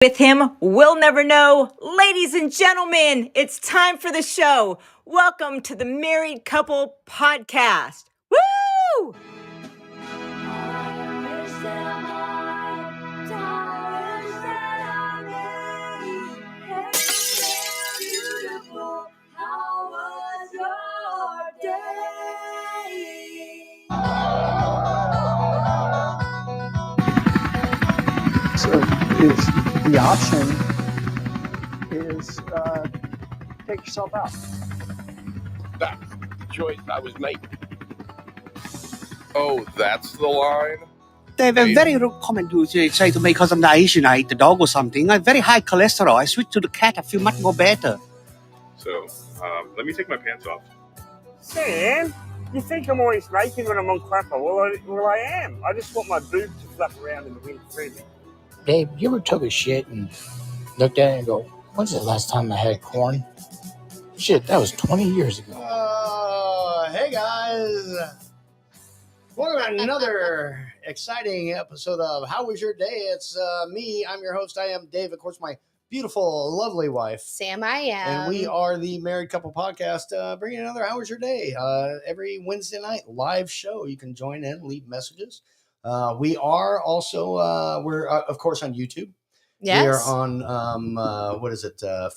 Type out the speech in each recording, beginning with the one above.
With him, we'll never know. Ladies and gentlemen, it's time for the show. Welcome to the Married Couple Podcast. Woo! So the option is take yourself out. That's the choice I was making. Oh, that's the line? They have a very common to say to me because I'm the Asian, I eat the dog or something. I have very high cholesterol. I switch to the cat, I feel much more better. So, let me take my pants off. Sam, you think I'm always naked when I'm on Clapper? Well, I am. I just want my boob to flap around in the wind freely. Dave, you ever took a shit and looked at it and go, when's the last time I had corn? Shit, that was 20 years ago. Hey guys, welcome to another exciting episode of How Was Your Day? It's me, I'm your host, I am Dave, of course my beautiful, lovely wife. Sam, I am. And we are the Married Couple Podcast, bringing another How Was Your Day? Every Wednesday night, live show. You can join in, leave messages. We are also, we're of course on YouTube. Yes. We are on, what is it? That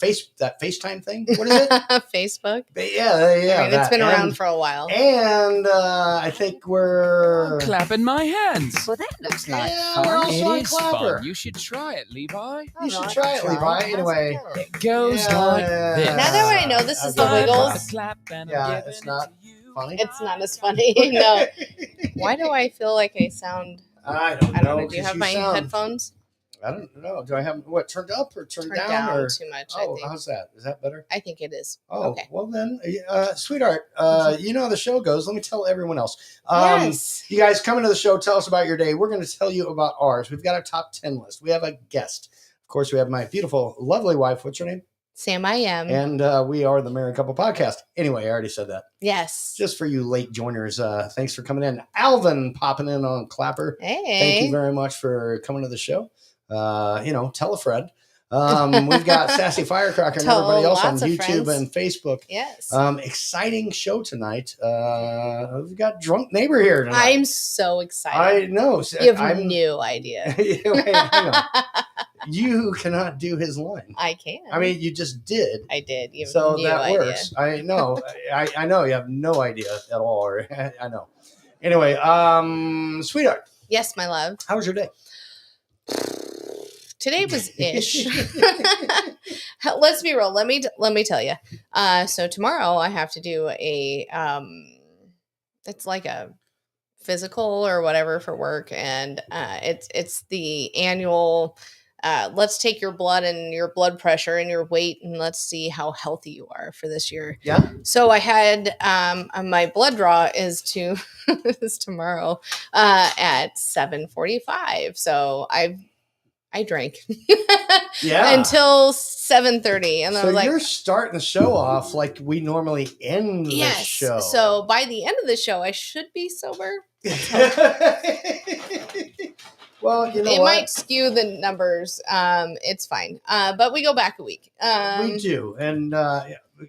FaceTime thing? What is it? Facebook. Yeah. I mean, it's been around for a while. And I think we're clapping my hands. Well, that looks like fun. we're also It on is Clapper. fun. You should try it, Levi. You should try it, Levi. Anyway, It goes like this. Now that I know this is the Okay. Wiggles, Clap and Yeah, I'm it's giving not it to you. funny. it's not as funny. No. Why do I feel like I sound? I don't I know. don't know. Do you 'cause have my sound- headphones I don't know. Do I have what turned up or turned down? Or too much? oh, I think. how's that? Is that better? I think it is. Oh, Okay. well then, sweetheart, you know how the show goes. Let me tell everyone else. Yes. You guys come into the show, tell us about your day. We're going to tell you about ours. We've got a top 10 list. We have a guest. Of course, we have my beautiful, lovely wife. What's her name? Sam, I am. And we are the Married Couple Podcast. Anyway, I already said that. Yes. Just for you late joiners, thanks for coming in. Alvin popping in on Clapper. Hey. Thank you very much for coming to the show. Tell a friend. We've got Sassy Firecracker and Tell everybody else on lots of YouTube friends. and Facebook. Yes. Exciting show tonight. We've got Drunk Neighbor here tonight. I'm so excited. I know. You have I'm, no idea. Wait, hang on. You cannot do his line. I can. I mean, you just did. I did. You have So no that idea. works. I know. I know you have no idea at all. I know. Anyway, sweetheart, Yes, my love. how was your day? Today was ish. Let's be real. Let me tell you. So tomorrow I have to do a it's like a physical or whatever for work, and it's the annual. Let's take your blood and your blood pressure and your weight, and let's see how healthy you are for this year. Yeah. So I had my blood draw is is tomorrow at 7:45. So I drank Yeah. until 7:30, and I So was like, you're starting the show off like we normally end the yes. show. So by the end of the show, I should be sober. Well, you know It what? might skew the numbers. It's fine. But we go back a week. We do. And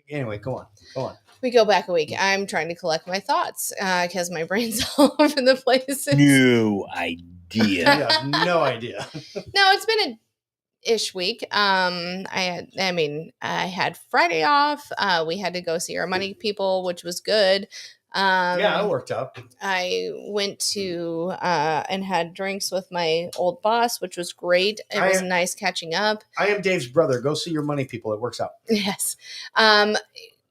anyway, go on. We go back a week. I'm trying to collect my thoughts because my brain's all over the place. No idea. You have no idea. No, it's been a ish week. I had Friday off. We had to go see our money people, which was good. Yeah, it worked out. I went to and had drinks with my old boss, which was great. It was nice catching up. I am Dave's brother. Go see your money people. It works out. Yes.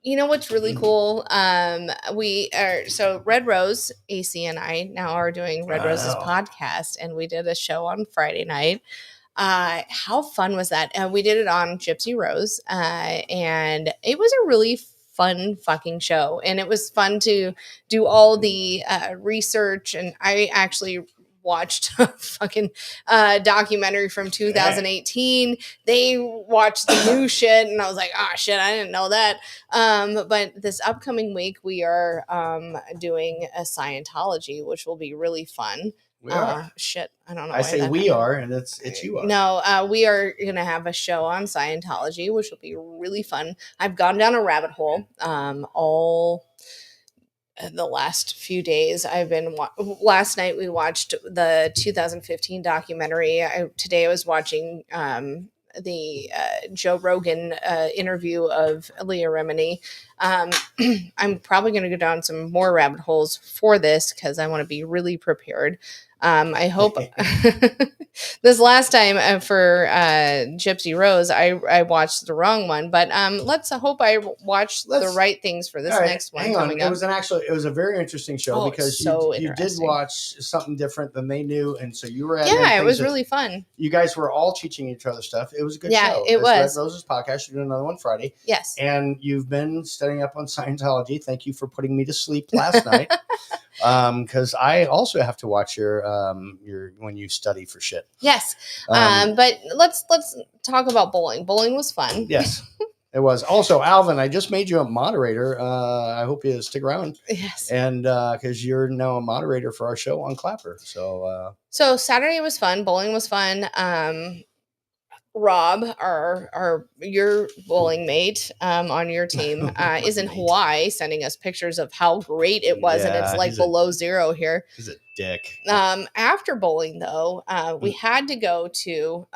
You know what's really cool? So Red Rose, AC and I now are doing Red Rose's podcast, and we did a show on Friday night. How fun was that? We did it on Gypsy Rose, and it was a really fun fucking show, and it was fun to do all the research, and I actually watched a fucking documentary from 2018. They watched the new shit, and I was like, oh shit, I didn't know that. But this upcoming week we are doing a Scientology, which will be really fun. We are. Shit, I don't know. I why say that we happened. are, and it's you are. No, we are going to have a show on Scientology, which will be really fun. I've gone down a rabbit hole all the last few days. I've been last night we watched the 2015 documentary. Today I was watching the Joe Rogan interview of Leah Remini. I'm probably going to go down some more rabbit holes for this because I want to be really prepared. I hope this last time for Gypsy Rose, I watched the wrong one, but let's hope I watch the right things for this next one. Hang on, coming it up. was it was a very interesting show because so you did interesting. watch something different than they knew, and so you were it was really fun. You guys were all teaching each other stuff. It was a good show. Yeah, it was. Red Roses podcast. You're doing another one Friday. Yes, and you've been studying up on Scientology. Thank you for putting me to sleep last night. Because I also have to watch your when you study for shit. Yes. But let's talk about bowling. Bowling was fun. Yes, it was. Also, Alvin, I just made you a moderator. I hope you stick around. Yes. And because you're now a moderator for our show on Clapper. So Saturday was fun. Bowling was fun. Rob, your bowling mate on your team is in Hawaii sending us pictures of how great it was, and it's like below zero here. He's a dick. After bowling though, we had to go to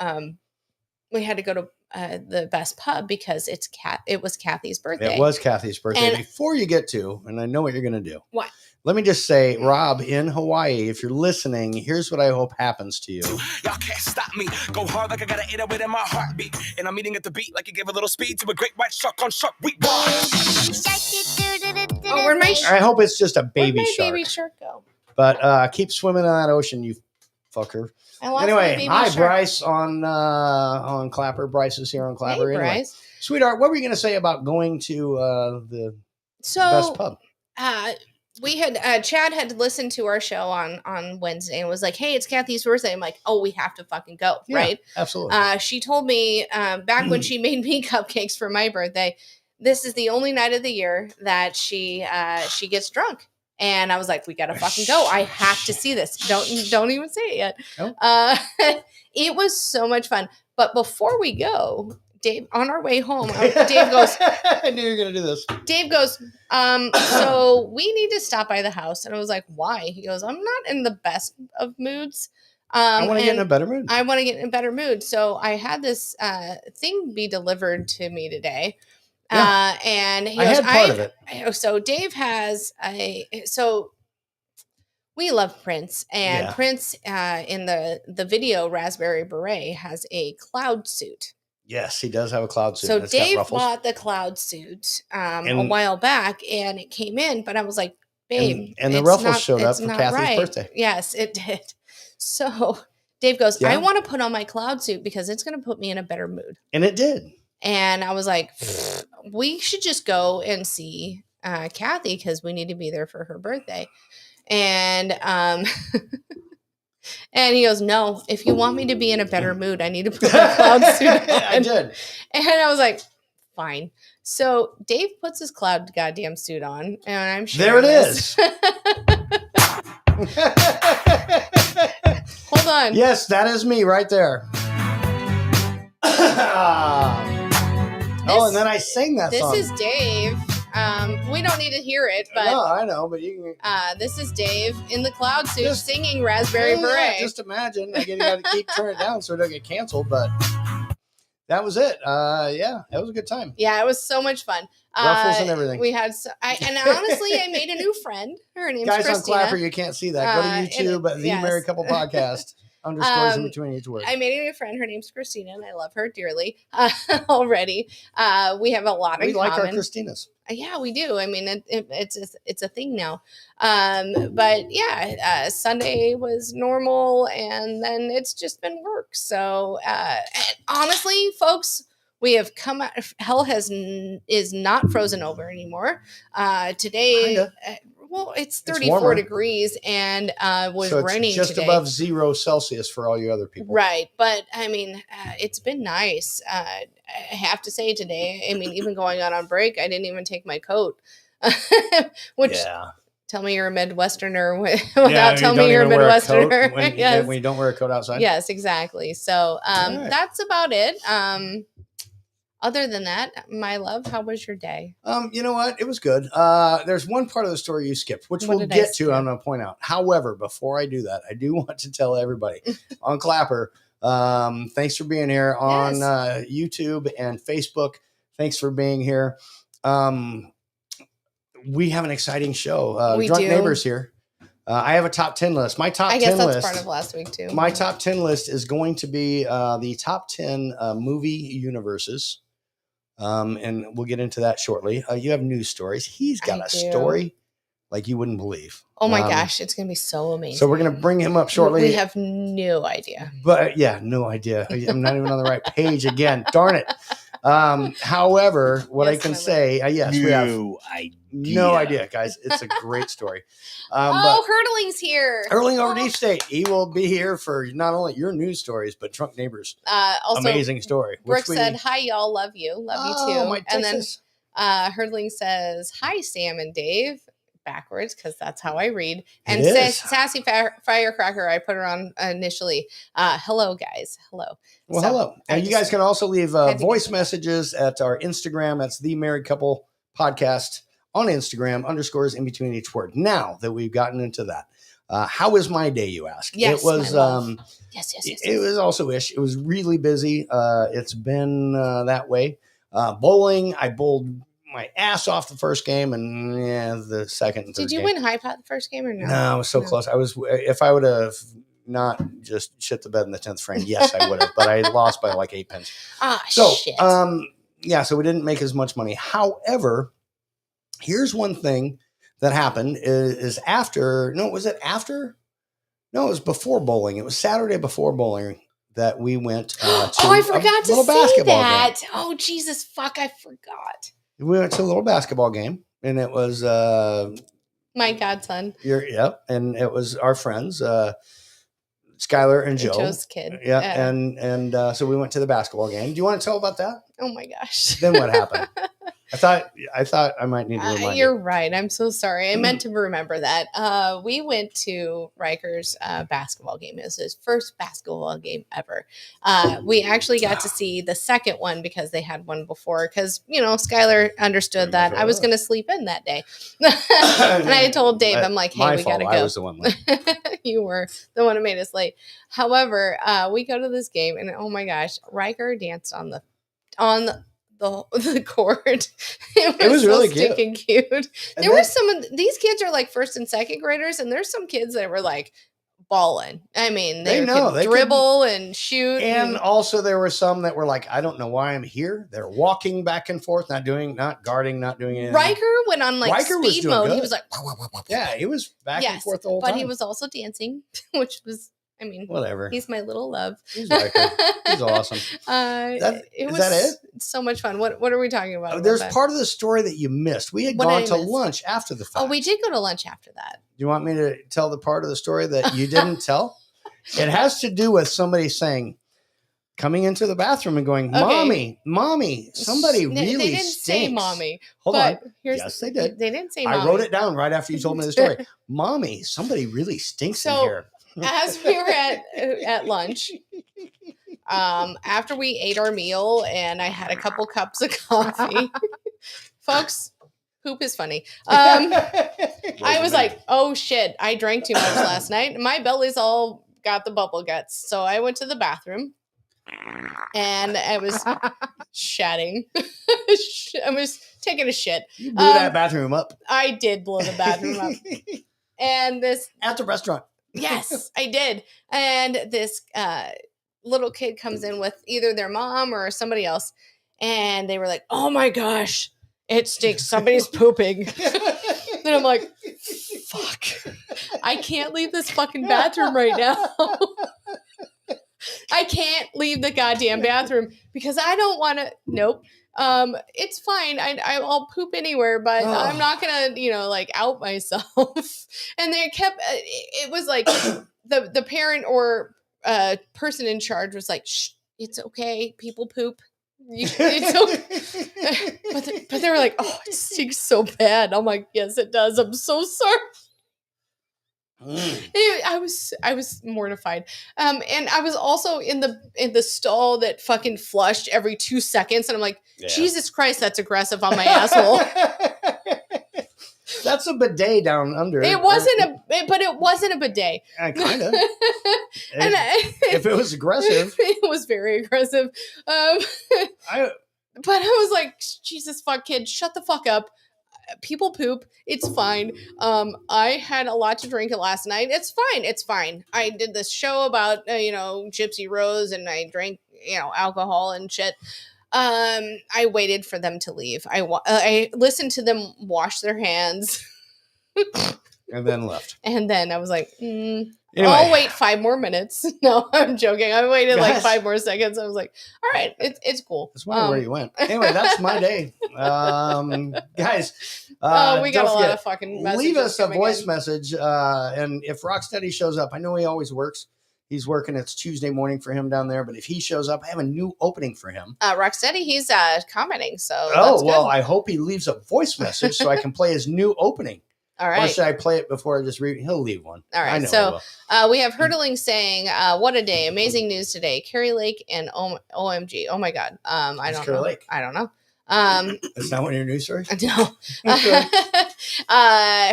the Best Pub because it was Kathy's birthday. It was Kathy's birthday. And before you get to, and I know what you're going to do. What? Let me just say, Rob in Hawaii, if you're listening, here's what I hope happens to you. Y'all can't stop me. Go hard like I got an 808 in my heartbeat. And I'm eating at the beat like it gave a little speed to a great white shark on shark week. Oh, where'd my I hope it's just a baby where'd my shark. baby shark go? But keep swimming in that ocean, you fucker. I lost my Anyway, baby hi, shark. Bryce on Clapper. Bryce is here on Clapper. Hey, Anyway, Bryce. sweetheart, what were you going to say about going to the Best Pub? We had Chad had listened to our show on Wednesday and was like, "Hey, it's Kathy's birthday." I'm like, "Oh, we have to fucking go, Yeah, right?" Absolutely. She told me back when she made me cupcakes for my birthday, this is the only night of the year that she gets drunk. And I was like, "We gotta fucking go! I have to see this. Don't even say it yet." Nope. It was so much fun. But before we go, Dave, on our way home, Dave goes, I knew you were going to do this. Dave goes, so we need to stop by the house. And I was like, why? He goes, I'm not in the best of moods. I want to get in a better mood. I want to get in a better mood. So I had this thing be delivered to me today. Yeah. And he I goes, had part of it. So Dave has we love Prince, and Yeah. Prince in the video Raspberry Beret has a cloud suit. Yes, he does have a cloud suit. So It's got Dave ruffles. bought the cloud suit a And- while back, and it came in, but I was like, babe, And the it's ruffles showed up it's for not Kathy's right. birthday. Yes, it did. So Dave goes, Yeah. I want to put on my cloud suit because it's going to put me in a better mood. And it did. And I was like, we should just go and see Kathy because we need to be there for her birthday. And and he goes, no, if you want me to be in a better mood, I need to put my cloud suit on. I did. And I was like, fine. So Dave puts his cloud goddamn suit on, and I'm sure There it is. Hold on. Yes, that is me right there. And then I sang that This song. is Dave. We don't need to hear it, but No, I know, but you can. this is Dave in the cloud suit singing Raspberry Yeah, Beret. just imagine. Again, you got to keep turning it down so it don't get canceled. But that was it. Yeah, that was a good time. Yeah, it was so much fun. Ruffles and everything. We had, and honestly, I made a new friend. Her name's Guys Christina. on Clapper, you can't see that. Go to YouTube at The yes. Married Couple Podcast. Underscores in between each word. I made a new friend. Her name's Christina, and I love her dearly already. We have a lot in We like common. our Christinas. Yeah, we do. I mean, it's a thing now. But yeah, Sunday was normal, and then it's just been work. So and honestly, folks, we have come out. Hell is not frozen over anymore. Today, well, it's 34 warmer. degrees and was So it's raining just today. above 0 Celsius for all you other people. Right. But I mean, it's been nice. I have to say today, I mean, even going out on break, I didn't even take my coat, which Yeah. tell me you're a Midwesterner without telling me you're a Midwesterner. When you don't wear a coat outside. Yes, exactly. So right. that's about it. Other than that, my love, how was your day? You know what? It was good. There's one part of the story you skipped, which What we'll did I get to. skip? I'm going to point out. However, before I do that, I do want to tell everybody on Clapper, thanks for being here on YouTube and Facebook. Thanks for being here. We have an exciting show. We Drunk do. Neighbors here. I have a top 10 list. My top 10 I guess that's list. part of last week too. My top 10 list is going to be the top 10 movie universes. And we'll get into that shortly. You have news stories. He's got a story like you wouldn't believe. Oh my gosh, it's going to be so amazing. So we're going to bring him up shortly. We have no idea. But yeah, no idea. I'm not even on the right page again. Darn it. However, what I can say, yes, we have no idea, guys. It's a great story. But Hurdling's here. Hurling over Deep State. He will be here for not only your news stories, but Drunk Neighbors. Also, amazing story. Brooke said, hi, y'all. Love you. Love you too. My and then Texas. Hurdling says, hi, Sam and Dave. Backwards, because that's how I read. And It is. Sassy Firecracker, I put her on initially. Hello, guys. Hello. Well, So, hello. And you guys can also leave voice messages at our Instagram. That's The Married Couple Podcast on Instagram, underscores in between each word. Now that we've gotten into that, how was my day, you ask? Yes, it was, my love. Yes. It was also ish. It was really busy. It's been that way. Bowling, I bowled my ass off the first game, and the second and third Did you game. win high pot the first game or no? No, I was so close. If I would have not just shit the bed in the 10th frame, yes, I would have, but I lost by like 8 pence. Shit. So we didn't make as much money. However, here's one thing that happened is after, no, was it after? No, it was before bowling. It was Saturday before bowling that we went to I forgot to little say basketball that. game. Oh, Jesus, fuck, I forgot. We went to a little basketball game, and it was My godson. and it was our friends, Skylar and Joe. Joe's kid. Yeah, and so we went to the basketball game. Do you want to tell about that? Oh my gosh. Then what happened? I thought I might need to remind you. You're right. I'm so sorry. I meant to remember that. We went to Riker's basketball game. It was his first basketball game ever. We actually got to see the second one because they had one before. Because, Skylar understood that I was going to sleep in that day. And I told Dave, I'm like, hey, we got to go. I was the one late. You were the one who made us late. However, we go to this game and oh my gosh, Riker danced on the court. It was really so cute. stinking cute. There were some of these kids are like first and second graders, and there's some kids that were like balling. I mean, they could dribble and shoot. And also there were some that were like, I don't know why I'm here. They're walking back and forth, not guarding, not doing anything. Riker went on like Riker was speed doing mode. good. He was like, yeah, he was back and forth the whole but time. he was also dancing, which was, I mean, whatever. He's my little love. He's Riker. He's awesome. Is that it? So much fun. What are we talking about? There's part of the story that you missed. We had gone to lunch after the fact. Oh, we did go to lunch after that. Do you want me to tell the part of the story that you didn't tell? It has to do with somebody coming into the bathroom and going, mommy, somebody really They didn't stinks. say mommy. Hold but on. Here's, Yes, they did. They didn't say mommy. I wrote it down right after you told me the story. Mommy, somebody really stinks in here. As we were at lunch, after we ate our meal and I had a couple cups of coffee, folks, poop is funny. I was like, oh shit, I drank too much last night. My belly's all got the bubble guts. So I went to the bathroom and I was shatting. I was taking a shit. You blew that bathroom up. I did blow the bathroom up. And this at the restaurant. Yes, I did. And this little kid comes in with either their mom or somebody else. And they were like, oh my gosh, it stinks. Somebody's pooping. And I'm like, fuck. I can't leave this fucking bathroom right now. I can't leave the goddamn bathroom because I don't want to. Nope. It's fine. I'll poop anywhere, but I'm not gonna, like out myself. And they kept. It was like the parent or person in charge was like, "Shh, it's okay. People poop. but they were like, oh, it stinks so bad. I'm like, yes, it does. I'm so sorry. I was mortified. And I was also in the stall that fucking flushed every 2 seconds, and I'm like, Jesus Christ, that's aggressive on my asshole. That's a bidet down under. It wasn't but it wasn't a bidet. Kind of. If it was aggressive, it was very aggressive. But I was like, Jesus fuck kid, shut the fuck up. People poop. It's fine. I had a lot to drink last night. It's fine. It's fine. I did this show about Gypsy Rose, and I drank alcohol and shit. I waited for them to leave. I listened to them wash their hands, and then left. And then I was like, Anyway. I'll wait 5 more minutes. No, I'm joking. I waited like 5 more seconds. I was like, all right, it's cool. That's where you went. Anyway, that's my day. Guys, we got a lot of fucking messages. Leave us a voice in. message. And if Rocksteady shows up, I know he always works. He's working. It's Tuesday morning for him down there. But if he shows up, I have a new opening for him. Rocksteady, he's commenting. So well, good. I hope he leaves a voice message so I can play his new opening. All right. Or should I play it before I just read? He'll leave one. All right. I know So we have Hurdling saying, what a day. Amazing news today. Carrie Lake and OMG. Oh my God. I don't know. Lake? I don't know. That's not one of your news stories? No.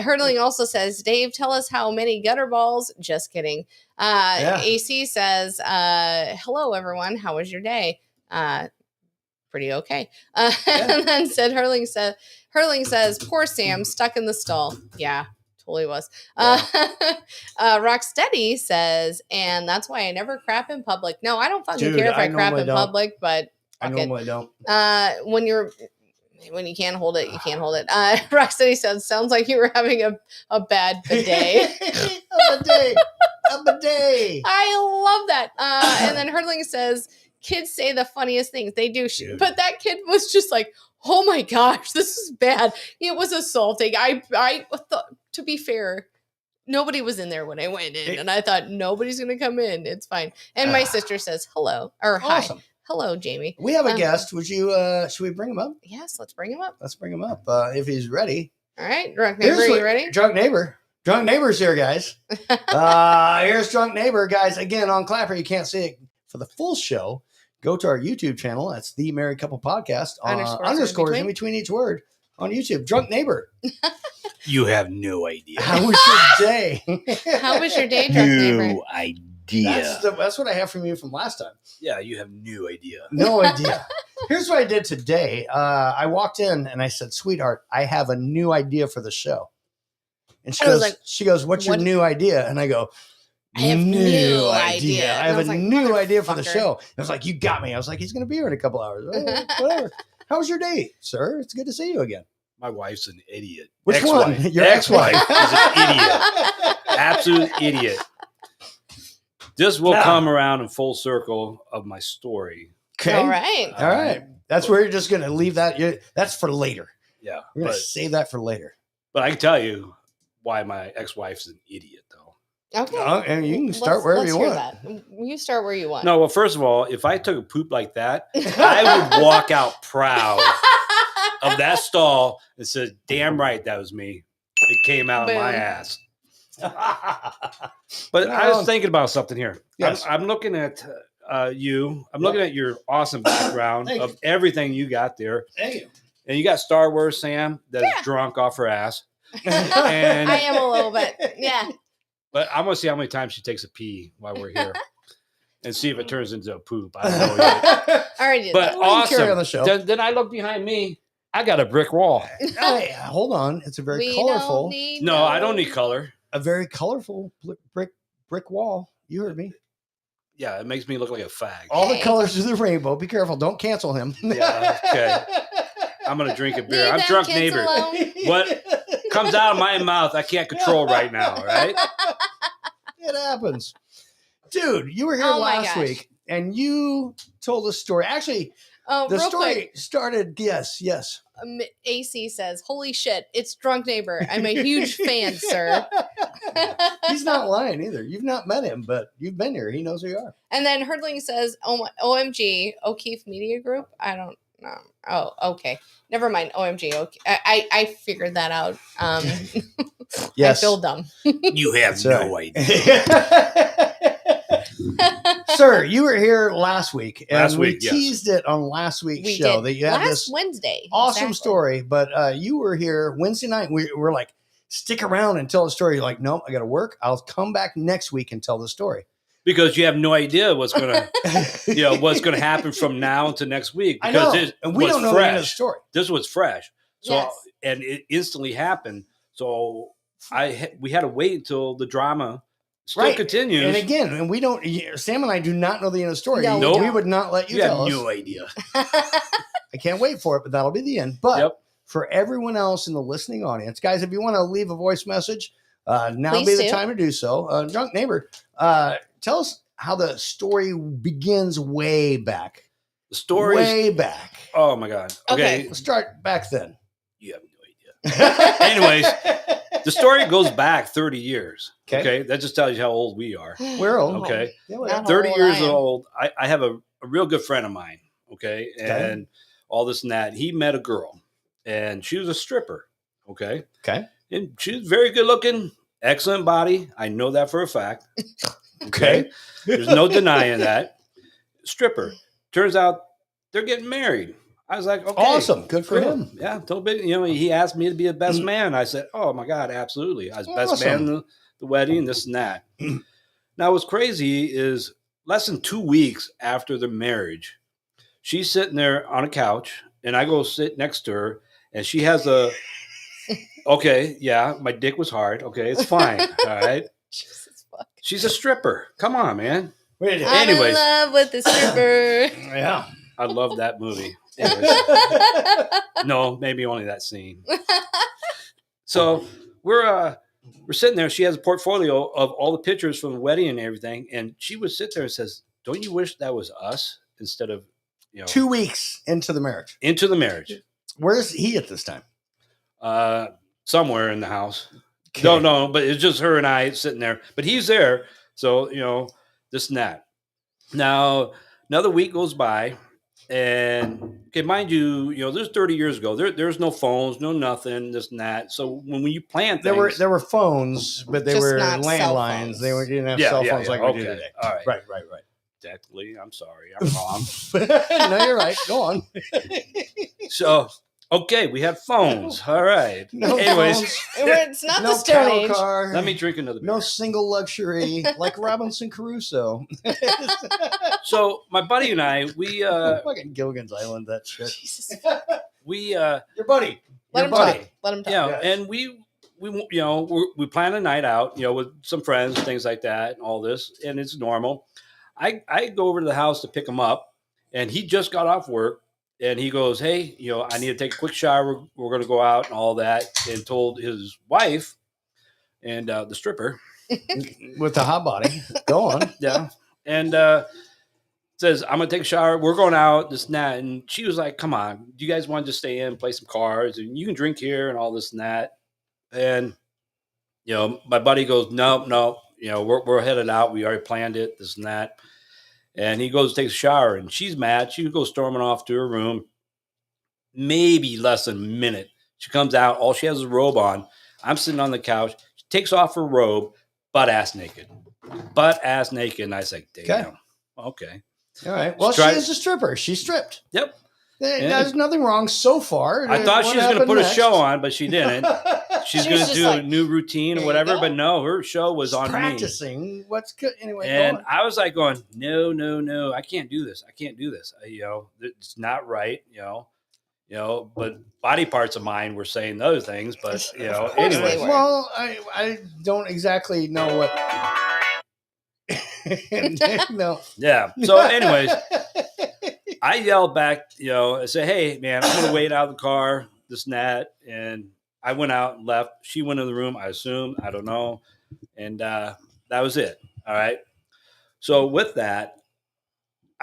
Hurdling also says, Dave, tell us how many gutter balls. Just kidding. AC says, hello, everyone. How was your day? Pretty okay. And then Hurling says, poor Sam, stuck in the stall. Yeah, totally was. Rocksteady says, and that's why I never crap in public. No, I don't fucking care if I crap in public, but I normally don't. When you can't hold it, you can't hold it. Rocksteady says, sounds like you were having a bad bidet. A bidet. I love that. And then Hurdling says, kids say the funniest things. They do. But that kid was just like, oh my gosh, this is bad. It was assaulting. I thought, to be fair, nobody was in there when I went in. And I thought, nobody's going to come in. It's fine. And my sister says, hello. Or awesome. Hi. Hello, Jamie. We have a guest. Would you, should we bring him up? Yes, let's bring him up. Let's bring him up if he's ready. All right. Drunk Neighbor, are you ready? Drunk Neighbor. Drunk Neighbor's here, guys. Here's Drunk Neighbor, guys. Again, on Clapper, you can't see it for the full show. Go to our YouTube channel. That's The Married Couple Podcast. Underscores in between each word on YouTube. Drunk Neighbor. You have no idea. How was your day? How was your day, Drunk Neighbor? No idea. That's what I have from you from last time. Yeah, you have no idea. No idea. Here's what I did today. I walked in and I said, sweetheart, I have a new idea for the show. And she goes, what's your new idea? And I go, I have new idea. I have a new idea for the show. I was like, you got me. I was like, he's going to be here in a couple hours. Whatever. How was your day, sir? It's good to see you again. My wife's an idiot. Which ex-wife. one? Your ex-wife is an idiot. Absolute idiot. This will come around in full circle of my story. Okay. All right. All right. That's where you're just going to leave that. That's for later. Yeah. We're going to save that for later. But I can tell you why my ex-wife's an idiot, though. Okay. And you can start wherever you want. That. You start where you want. No, well, first of all, if I took a poop like that, I would walk out proud of that stall and said, damn right, that was me. It came out of my ass. But I was thinking about something here. Yes. I'm looking at you. I'm looking at your awesome background of everything you got there. Thank you. And you got Star Wars Sam that's drunk off her ass. And I am a little bit. Yeah. But I'm going to see how many times she takes a pee while we're here and see if it turns into a poop. I don't know yet. I already did But that. awesome. Carry on the show. Then I look behind me. I got a brick wall. Hey, hold on. It's a very We colorful. don't need No, I don't need color. A very colorful brick wall. You heard me. Yeah, it makes me look like a fag. All the colors of the rainbow. Be careful. Don't cancel him. Yeah, okay. I'm going to drink a beer. Leave I'm them drunk kids neighbor. alone. What comes out of my mouth, I can't control right now, right? It happens. Dude, you were here Oh my last gosh. week. and you told a story. Actually, Oh, the real story quick. started. Yes. AC says, "Holy shit, it's Drunk Neighbor. I'm a huge fan, sir." He's not lying either. You've not met him, but you've been here. He knows who you are. And then Herdling says, "OMG, O'Keefe Media Group." I don't know. Oh, okay. Never mind. OMG. Okay. I figured that out. Yes. I feel dumb. You have That's no right. idea. Sir, you were here last week, and Last we week, yes. teased it on last week's We show did that you had last this Wednesday. awesome Exactly. story. But you were here Wednesday night. We're like, stick around and tell the story. You're like, nope, I got to work. I'll come back next week and tell the story. Because you have no idea what's gonna, what's gonna happen from now to next week. I Because know, this and we was don't know the end of the fresh. story. This was fresh, so Yes. and it instantly happened. So we had to wait until the drama still Right. continues. And again, and we don't. Sam and I do not know the end of the story. No, we Nope. We don't. would not let you you have tell us. no idea. I can't wait for it, but that'll be the end. But Yep. for everyone else in the listening audience, guys, if you want to leave a voice message, now Please be the do. time to do so. Drunk Neighbor, tell us how the story begins way back. The story. Way back. Oh my god. Okay. Let's start back then. You have no idea. Anyways, the story goes back 30 years. Okay. Okay. That just tells you how old we are. We're old. Okay. Yeah, we Not are. old. 30 I years am. old. I have a real good friend of mine. Okay. And all this and that. He met a girl and she was a stripper. Okay. Okay. And she was very good looking, excellent body. I know that for a fact. Okay. There's no denying that. Stripper. Turns out they're getting married. I was like, okay. Awesome. Good for cool. him. Yeah, totally. He asked me to be the best man. I said, oh my God, absolutely. I was best man in the wedding, this and that. Now, what's crazy is less than 2 weeks after the marriage, she's sitting there on a couch and I go sit next to her and she has okay, yeah, my dick was hard. Okay, it's fine. All right. Jesus fuck. She's a stripper. Come on, man. Wait a I'm Anyways. in love with the stripper. Yeah. I love that movie. Anyways. No, maybe only that scene. So we're sitting there. She has a portfolio of all the pictures from the wedding and everything, and she would sit there and says, "Don't you wish that was us instead of 2 weeks into the marriage? into the marriage?" Where's he at this time? Somewhere in the house. Okay. No, but it's just her and I sitting there. But he's there, so this and that. Now another week goes by. And okay, mind you, this is 30 years ago. There's no phones, no nothing, this and that. So when you plan things, There were phones, but they Just were not cell landlines. phones. They didn't have Yeah, cell yeah, phones yeah. like we do Okay. today. All right. Right. technically, I'm sorry, I'm wrong. No, you're right. Go on. So okay, we have phones. All right. No Anyways, phones, It's not no the Stone cattle Age. car, let me drink another beer. no single luxury like Robinson Crusoe. So my buddy and I, we Fucking Gilligan's Island, that shit. Jesus. Your buddy. Let Your him buddy. talk. Let him talk. yeah, Yes. and we plan a night out, with some friends, things like that, and all this, and it's normal. I go over to the house to pick him up, and he just got off work, and he goes, "Hey, I need to take a quick shower. We're going to go out and all that," and told his wife and the stripper, With the hot body. Go on. yeah, and says, "I'm going to take a shower. We're going out, this and that." And she was like, "Come on, do you guys want to just stay in, play some cards, and you can drink here and all this and that?" And my buddy goes, "No, we're headed out. We already planned it, this and that." And he goes, takes a shower, and she's mad. She goes storming off to her room. Maybe less than a minute. She comes out. All she has is a robe on. I'm sitting on the couch. She takes off her robe, butt ass naked. And I say, "Damn, okay." All right. Well, Stri- she is a stripper. She stripped. Yep. There's nothing wrong so far. I thought What she was going to happened put a next? show on, but she didn't. She's She going was to just do a like, new routine or "There you whatever. go." But no, her show was on me. Practicing. What's good? Anyway, go And on. I was like going, no, I can't do this. It's not right, but body parts of mine were saying those things, but course anyway. they were. Well, I don't exactly know what. No. Yeah. So anyways, I yelled back, I said, "Hey man, I'm gonna wait out of the car, this and that." And I went out and left. She went in the room, I assume, I don't know. And that was it. All right. So with that,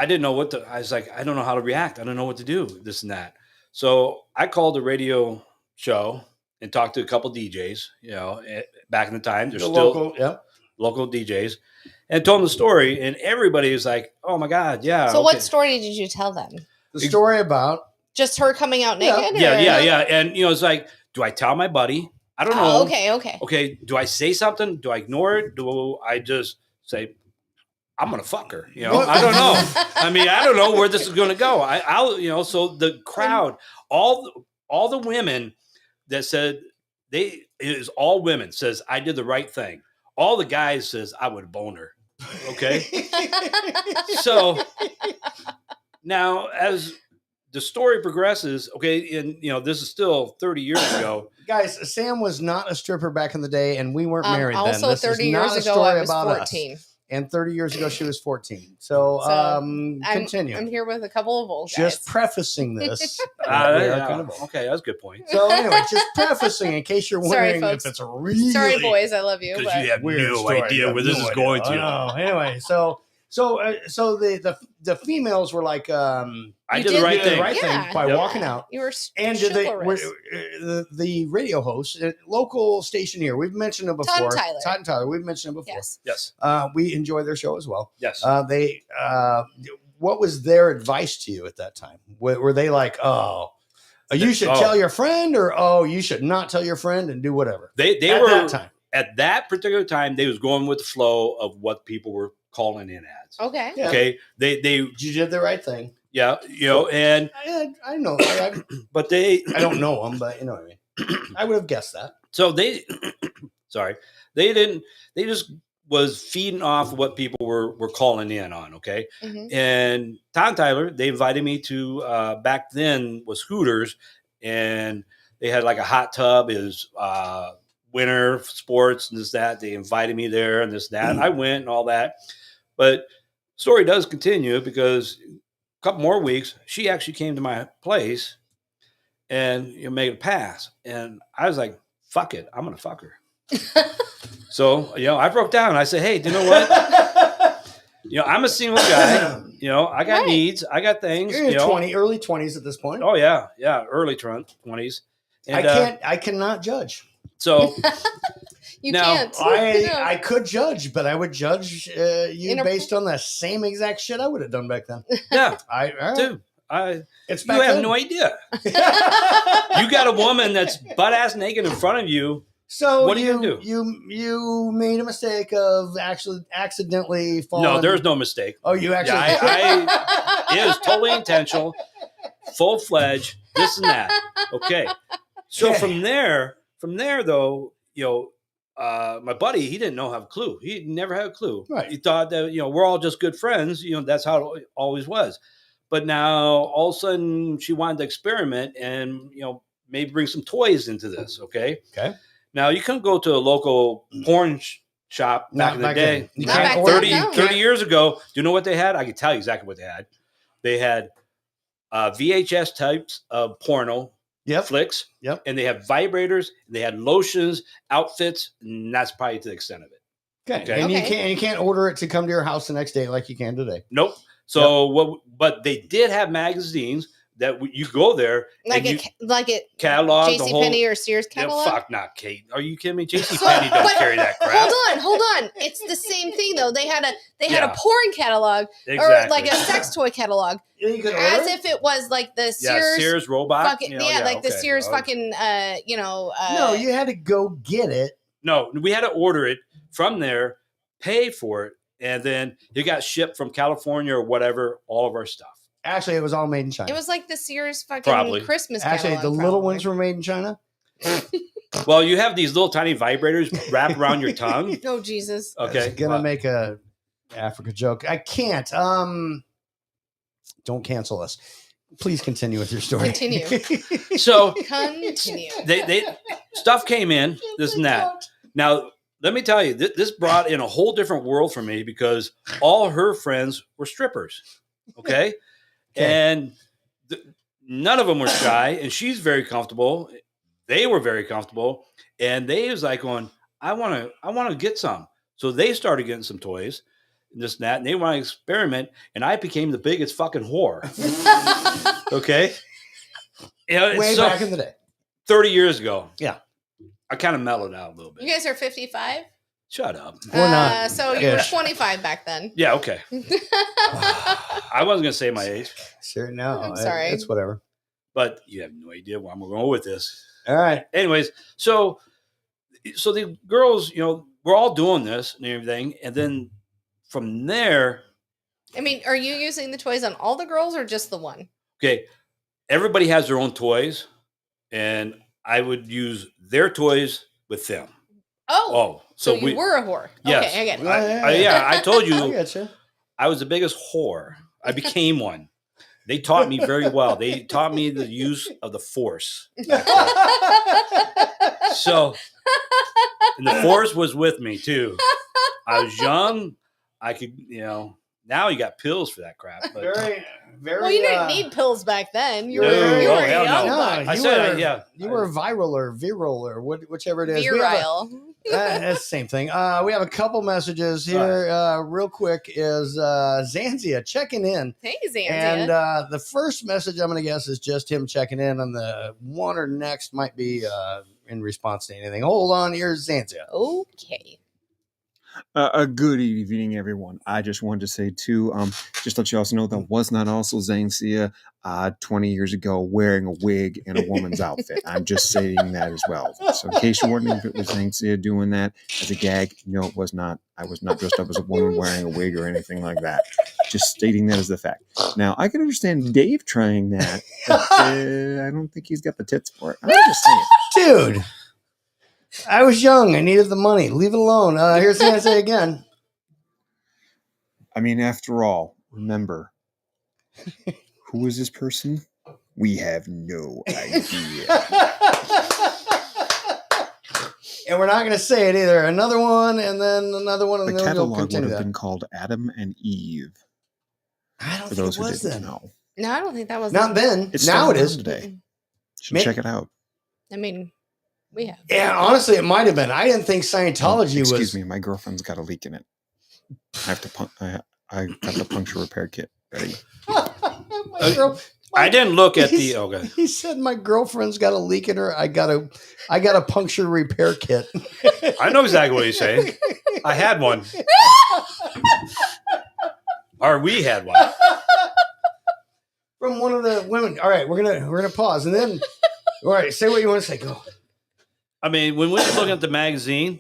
I didn't know what to. I was like, I don't know how to react. I don't know what to do. This and that. So I called the radio show and talked to a couple DJs. Back in the time, there's The still local, local DJs, and told them the story. And everybody was like, "Oh my god, yeah." So okay. what story did you tell them? The story about Just her coming out naked? Yeah. And it's like, do I tell my buddy? I don't know. Okay. Okay. Do I say something? Do I ignore it? Do I just say, I'm gonna fuck her? I don't know. I mean, I don't know where this is gonna go. I'll. So the crowd, all the women that said it is all women says I did the right thing. All the guys says I would bone her. Okay. So now as the story progresses, okay, and this is still 30 years ago. Guys, Sam was not a stripper back in the day, and we weren't married then. Also, This 30 is not years a ago, story I was about 14. us. And 30 years ago, she was 14. So continue. I'm here with a couple of old guys. Just prefacing this. Okay, that's a good point. So anyway, just prefacing in case you're Sorry, wondering folks. if it's a really Sorry, boys, I love you. Because But you have weird no story. idea You have where this no is idea. going to. Oh, anyway, so the females were like, I You did the did right the thing. right Yeah. thing by Yep. walking out. You were And did they, chivalrous. the radio host, local station here, we've mentioned them before. Todd and Tyler. We've mentioned them before. Yes. Yes. We enjoy their show as well. Yes. What was their advice to you at that time? Were they like, you should tell your friend, or you should not tell your friend and do whatever? They At were that time. at that particular time. They was going with the flow of what people were calling in ads. Okay. Yeah. Okay. They You did the right thing. yeah. And I know. but they I don't know them, but you know what I mean. I would have guessed that. so they sorry they didn't they just was feeding off what people were calling in on. Okay. Mhm. And Todd and Tyler, they invited me to back then was Hooters, and they had like a hot tub is winter sports and this that. They invited me there and this that. I went and all that, but story does continue because a couple more weeks she actually came to my place and made a pass, and I was like, "Fuck it, I'm gonna fuck her." So I broke down. I said, "Hey, do you know what? I'm a single guy. I got Right. needs. I got things. You're in early 20s at this point. Oh yeah, early 20s. And, I cannot judge. So You Now, can't. I could judge, but I would judge you Inappropriate. based on the same exact shit I would have done back then. yeah, All right. dude, It's you back have then. no idea. You got a woman that's butt ass naked in front of you. So What are you gonna do? You made a mistake of actually accidentally falling. No, there's no mistake. Oh, you actually. It was totally intentional, full fledged, this and that. Okay. So Okay. from there though, my buddy, he didn't have a clue. He never had a clue. Right. He thought that, we're all just good friends. That's how it always was. But now all of a sudden she wanted to experiment and, maybe bring some toys into this. Okay. Okay. Now you couldn't go to a local porn shop back Not in the back day. then. You Not can't back order- then, no. 30 years ago. Do you know what they had? I can tell you exactly what they had. They had VHS types of porno Yep. flicks. Yep. And they had vibrators, they had lotions, outfits, and that's probably to the extent of it. Okay. Okay. And Okay. you can't order it to come to your house the next day like you can today. Nope. So but they did have magazines that you go there like and it catalog the JC whole Penney or Sears Yeah, catalog. fuck not, Kate. Are you kidding me? JC So- Penney don't but carry that crap. Hold on. It's the same thing though. They had a Yeah. porn catalog or Exactly. like a sex toy catalog, You could order as it? if it was like the Yeah, Sears. Sears robot. Fucking, like the okay. Sears Oh. fucking No, you had to go get it. No, we had to order it from there, pay for it, and then it got shipped from California or whatever, all of our stuff. Actually, it was all made in China. It was like the Sears fucking Probably. Christmas Actually, catalog. the little ones were made in China. Well, you have these little tiny vibrators wrapped around your tongue. Oh Jesus! I Okay. was gonna well, make a Africa joke. I can't. Don't cancel us. Please continue with your story. Continue. so Continue. they stuff came in, this and that. Now, let me tell you, this brought in a whole different world for me because all her friends were strippers. Okay. And none of them were shy, and she's very comfortable. They were very comfortable, and they was like going, I want to get some. So they started getting some toys, and this and that, and they want to experiment, and I became the biggest fucking whore. Okay? Way back in the day. 30 years ago. Yeah. I kind of mellowed out a little bit. You guys are 55? Shut up. We're not. So you were 25 back then. Yeah, okay. I wasn't going to say my age. Sure, no. I'm sorry. It's whatever. But you have no idea where I'm going with this. All right. Anyways, so the girls, we're all doing this and everything. And then from there, I mean, are you using the toys on all the girls or just the one? okay, everybody has their own toys. And I would use their toys with them. Oh. So you we were a whore. Yes. Okay, I get it. Yeah, I told you. I get you. I was the biggest whore. I became one. They taught me very well. They taught me the use of the force. So, and the force was with me too. I was young. I could, now you got pills for that crap. But Very, very. Well, you didn't need pills back then. You No, were hell young. no. buck. I said, yeah. You were viral or virile or whichever it is. Virile. That's the same thing. We have a couple messages here. Real quick is Zanzia checking in. Hey, Zanzia. And the first message I'm going to guess is just him checking in, and the one or next might be in response to anything. Hold on, here's Zanzia. Okay. A good evening, everyone. I just wanted to say too, just to let you also know that was not also Zanzia 20 years ago wearing a wig and a woman's outfit. I'm just saying that as well. So in case you're wondering if it was Zanzia doing that as a gag, no, it was not. I was not dressed up as a woman wearing a wig or anything like that. Just stating that as the fact. Now, I can understand Dave trying that, but I don't think he's got the tits for it. I'm just saying. Dude. I was young. I needed the money. Leave it alone. Here's Zanzia again. I mean, after all, remember, who is this person? We have no idea. And we're not going to say it either. Another one, and then another one, and The then we'll catalog would continue have that. been called Adam and Eve. I don't For think those it who was didn't then. know. No, I don't think that was Not then. It's Now still it is. around today. Should May- check it out. I mean, we have. Yeah, honestly, it might have been. I didn't think Scientology was. Excuse me, my girlfriend's got a leak in it. I have to. I got the puncture repair kit ready. I didn't look at the. Okay. He said my girlfriend's got a leak in her. I got a puncture repair kit. I know exactly what he's saying. I had one. Or we had one. From one of the women. All right, we're gonna pause and then. All right, say what you want to say. Go. I mean, when we were looking at the magazine,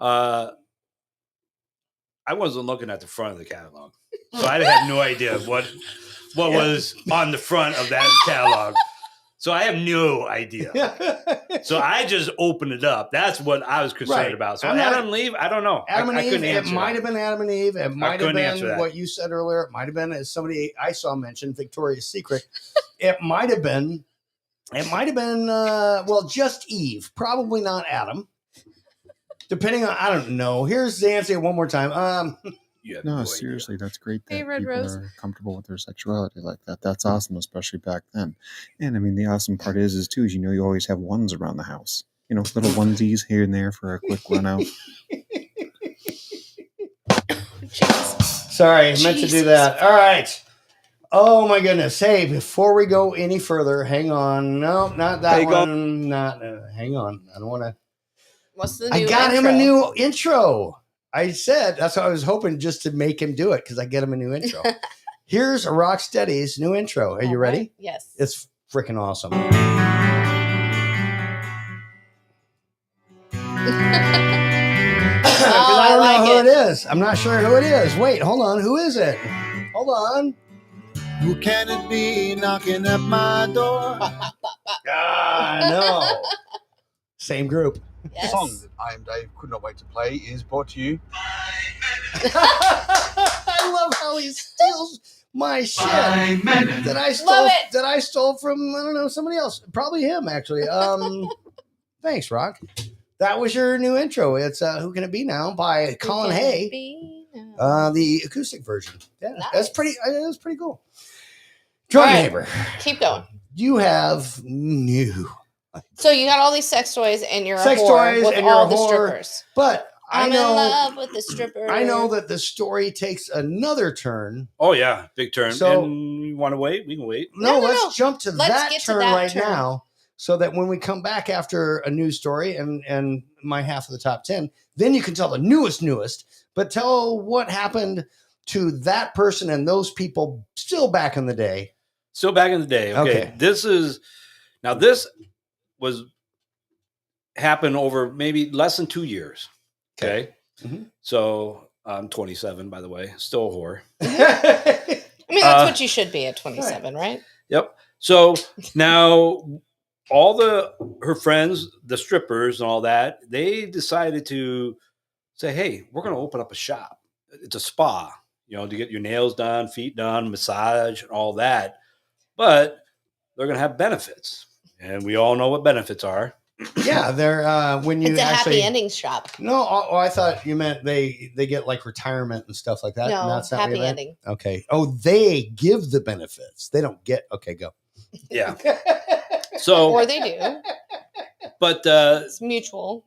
I wasn't looking at the front of the catalog, so I had no idea what was on the front of that catalog. So I have no idea. So I just opened it up. That's what I was concerned Right. about. So I'm not- Adam and Eve, I don't know. Adam and I couldn't Eve. It answer might that. have been Adam and Eve. It might have couldn't answer been that. what you said earlier. It might have been, as somebody I saw mention, Victoria's Secret. It might have been. Well, just Eve. Probably not Adam. Depending on, I don't know. Here's Zanzia one more time. No, seriously, that's great that Hey, Red people Rose. are comfortable with their sexuality like that. That's awesome, especially back then. And I mean, the awesome part is too, is you always have ones around the house. Little onesies here and there for a quick run out. Sorry, I meant to do that. All right. Oh my goodness. Hey, before we go any further, hang on. No, not that Hang one. Hang on. I don't want to. What's the new I got him intro? a new intro. I said that's what I was hoping, just to make him do it, because I get him a new intro. Here's Rocksteady's new intro. Are you ready? Yes. It's freaking awesome. Because I don't know who it is. I'm not sure who it is. Wait, hold on. Who is it? Hold on. Who can it be knocking at my door? No. Same group. The song that I Am Dave could not wait to play is brought to you. I love how he steals my shit that I stole. Love it. That I stole from, I don't know, somebody else. Probably him, actually. Thanks, Rock. That was your new intro. It's Who Can It Be Now by Colin Hay. The acoustic version. Yeah, that's pretty. It was pretty cool. Drug All right, neighbor, keep going. you have new So you got all these sex toys and you're sex a whore toys with and you're all a the whore. strippers. But I I'm know. in love with the stripper. I know that the story takes another turn. Oh yeah, big turn. So- and you want to wait? We can wait. No, No, let's no. jump to Let's that get to turn that right turn. now, so that when we come back after a news story and my half of the top 10, then you can tell the newest. But tell what happened to that person and those people still back in the day. Still back in the day. Okay. Okay. This was happened over maybe less than 2 years. Okay. Mhm. So I'm 27, by the way, still a whore. I mean, that's what you should be at 27, right? Yep. So now her friends, the strippers and all that, they decided to say, hey, we're going to open up a shop. It's a spa, to get your nails done, feet done, massage, and all that. But they're going to have benefits. And we all know what benefits are. Yeah, they're when you It's a actually happy endings shop. No, I thought you meant they get like retirement and stuff like that. No, and that's not happy what you meant? ending. Okay. Oh, they give the benefits. They don't get. Okay, go. Yeah. So, Or they do. but It's mutual.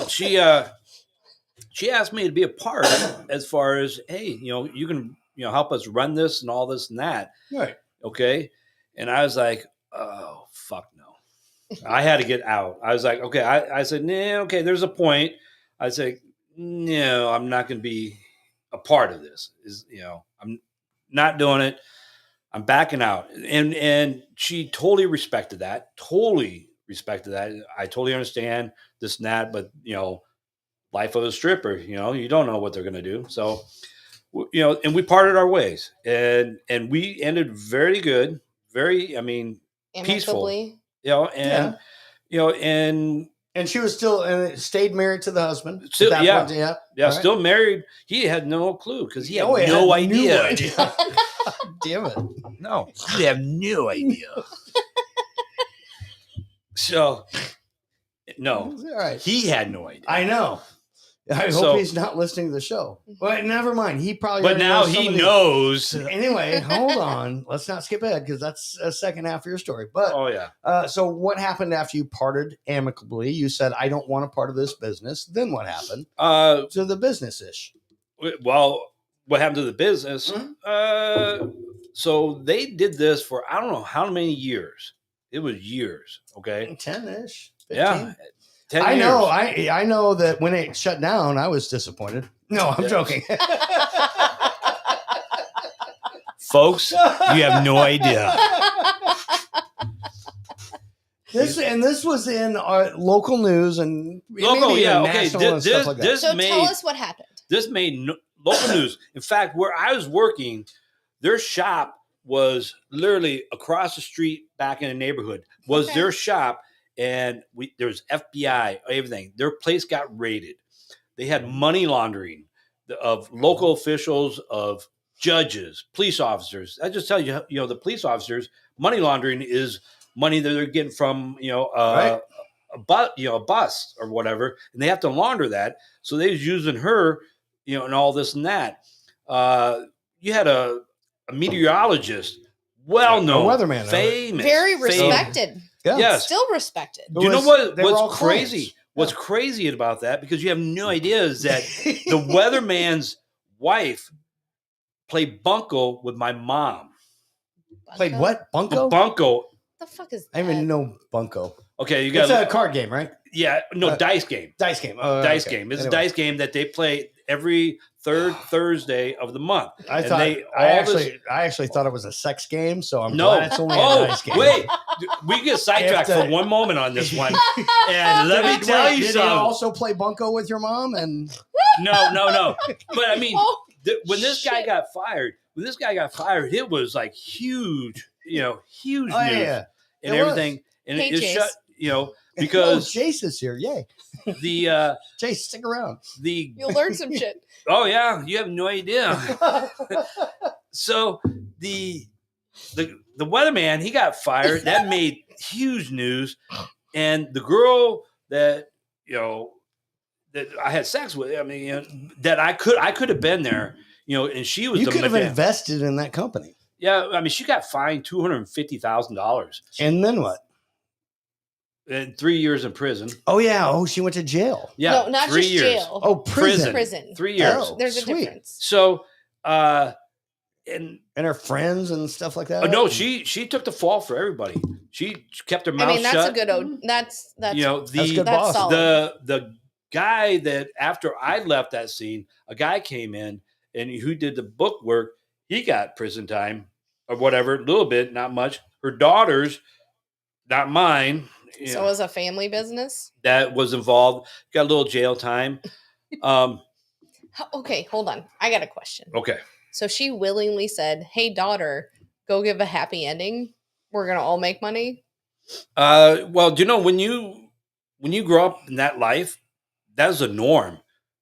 she asked me to be a part as far as, hey, you can help us run this and all this and that. Right. Okay. And I was like, oh, fuck no. I had to get out. I was like, okay. I said, nah, okay, there's a point. I said, no, I'm not going to be a part of this. I'm not doing it. I'm backing out. And she totally respected that. I totally understand this and that, but life of a stripper, you don't know what they're going to do. So, and we parted our ways, and we ended very good, very, peaceful. Amicably. And she was still stayed married to the husband. Still, at that yeah, point, yeah, yeah, All right. still married. He had no clue because he had Oh, he no had idea. Damn it! No, you have no idea. So, no, All right. he had no idea. I know. I So- hope he's not listening to the show. But never mind. He probably. But already now knows some he of the- knows. Anyway, hold on. Let's not skip ahead because that's a second half of your story. But Oh yeah. so what happened after you parted amicably? You said, I don't want a part of this business. Then what happened to the business ish? Well, what happened to the business? Mm-hmm. So they did this for I don't know how many years. It was years. Okay. 10-ish. 15. Yeah. 10 I years. know. I know that when it shut down, I was disappointed. No, I'm Yeah. joking. Folks, you have no idea. This was in our local news and Local, maybe yeah, even okay. national and stuff like that. This So made tell us what happened. this made local news. In fact, where I was working, their shop was literally across the street back in the neighborhood. Was Okay. their shop, and there was FBI, everything. Their place got raided. They had money laundering of local officials, of judges, police officers. I just tell you, the police officers, money laundering is money that they're getting from Right. a bus or whatever, and they have to launder that. So they was using her, and all this and that. You had a meteorologist, well known, A weatherman, famous, Very famous. respected. Yeah. Yes. Still respected. Do you know They were all what's crazy? clients. What's crazy about that? Because you have no idea is that the weatherman's wife played bunco with my mom. Played what? Bunko? Bunco. The fuck is I that? didn't even know Bunko. Okay, you It's got a card game, right? yeah, no dice game. Dice game. Oh, Dice okay. game. It's Anyway. a dice game that they play every third Thursday of the month. I And thought they- I all this- actually thought it was a sex game, so I'm No. glad it's only a Oh, dice game. wait. We get sidetracked If the- for one moment on this one. And let me Wait, tell you did something. you also play Bunko with your mom? And No. But I mean, Oh, when this guy got fired, it was like huge, huge Oh, news yeah. and It was. everything. And Hey, it Chase. shut, oh, because Jace is here. Yay. the Jace, stick around. you'll learn some shit. oh yeah, you have no idea. So the weatherman, he got fired. That made huge news. And the girl that that I had sex with, I mean, that I could have been there, and she was You the could have madam. invested in that company. Yeah, I mean, she got fined $250,000. And then what? And 3 years in prison. Oh yeah. Oh, she went to jail. Yeah, No, not 3 just years. jail. Oh, prison. Prison. 3 years. Oh, There's a sweet. difference. So, and her friends and stuff like that. no, she took the fall for everybody. She kept her mouth I mean, that's shut. a good. That's You know, That's good boss. solid. the guy that after I left that scene, a guy came in and who did the book work. He got prison time or whatever, a little bit, not much. Her daughters, not mine. you So know, it was a family business. that was involved, got a little jail time. Okay, hold on. I got a question. Okay. So she willingly said, "Hey, daughter, go give a happy ending. We're gonna all make money." Well, do you know when you grow up in that life, that was a norm.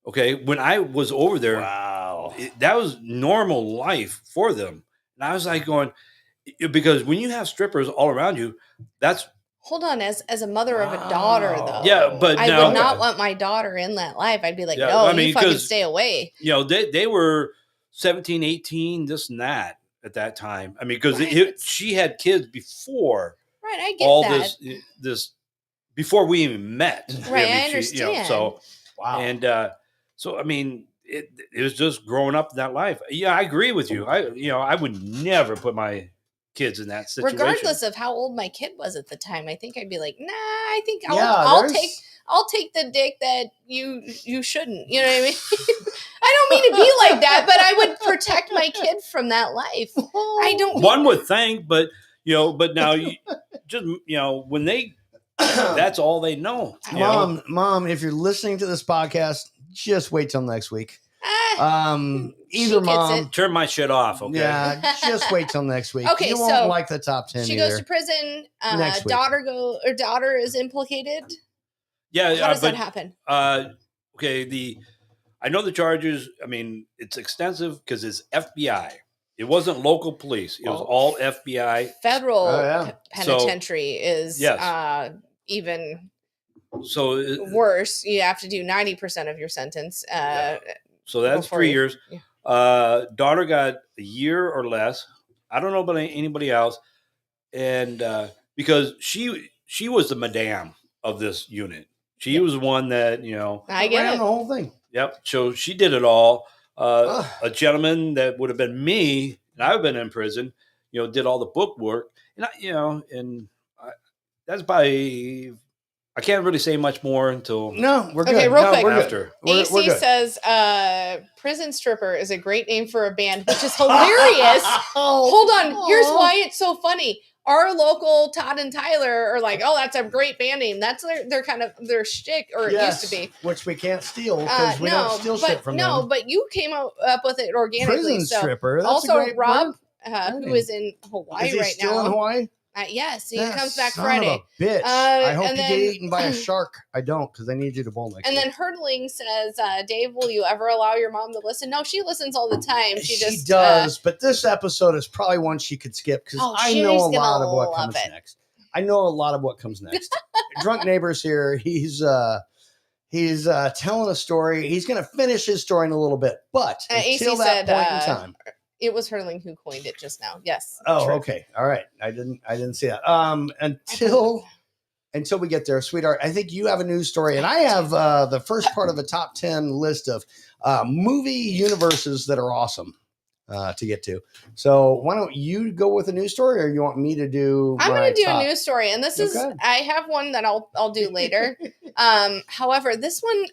Okay, when I was over there, wow, that was normal life for them, and I was like going because when you have strippers all around you, that's Hold on, as a mother of a daughter, though. Yeah, but I no. would not want my daughter in that life. I'd be like, Yeah, no, I mean, you fucking 'cause- stay away. you know they were 17, 18, this and that at that time. I mean, because she had kids before Right, I get all that. this before we even met. Right, I mean, understand. so wow, and so I mean, it was just growing up in that life. Yeah, I agree with you. I would never put my kids in that situation. Regardless of how old my kid was at the time, I think I'd be like, nah, I think I'll, Yeah, I'll take the dick that you shouldn't. You know what I mean? I don't mean to be like that, but I would protect my kid from that life. I don't. One would think, but but now you just when they that's all they know. you know? Mom, if you're listening to this podcast, just wait till next week. Either gets mom, turn my shit off. Okay. yeah, just wait till next week. Okay, you won't so like the top 10 She either. goes to prison. Next week. Daughter is implicated. Yeah. How does but, that happen? Okay. I know the charges. I mean, it's extensive because it's FBI. It wasn't local police. It was all FBI. Federal Oh, yeah. penitentiary is yes. Even So worse. You have to do 90% of your sentence. So that's before 3 you- years. Daughter got a year or less. I don't know about anybody else, and because she was the madame of this unit. She was one that I get ran it. the whole thing. Yep. So she did it all. A gentleman that would have been me, and I've been in prison. Did all the book work, and that's by. I can't really say much more until No, we're good. Okay, real No, quick. we're good. after. We're AC good. says prison stripper is a great name for a band, which is hilarious. Hold on. Here's why it's so funny. Our local Todd and Tyler are like, oh, that's a great band name. That's their kind of their shtick, or it used to be. Which we can't steal because we don't steal shit from them. but you came up with it organically. Prison so stripper. That's a also, great Rob, word. who is in Hawaii Is he right still now. in Hawaii? Yes, he That comes back son Friday. Of a bitch. I hope and you then- get eaten by a shark. I don't, because I need you to bowl next And week. then Hurdling says, Dave, will you ever allow your mom to listen? No, she listens all the time. She just does, but this episode is probably one she could skip because Oh, I she's know a gonna lot of what love comes it. next. I know a lot of what comes next. Drunk Neighbor's here. He's telling a story. He's going to finish his story in a little bit, but AC until that said point in time. it was Hurling who coined it just now. Yes. Oh, true. okay. All right. I didn't see that. Until we get there, sweetheart, I think you have a news story, and I have the first part of a top 10 list of movie universes that are awesome to get to. So why don't you go with a news story, or you want me to do? I'm my going to do top? a news story, and this is Okay. I have one that I'll do later. However, this one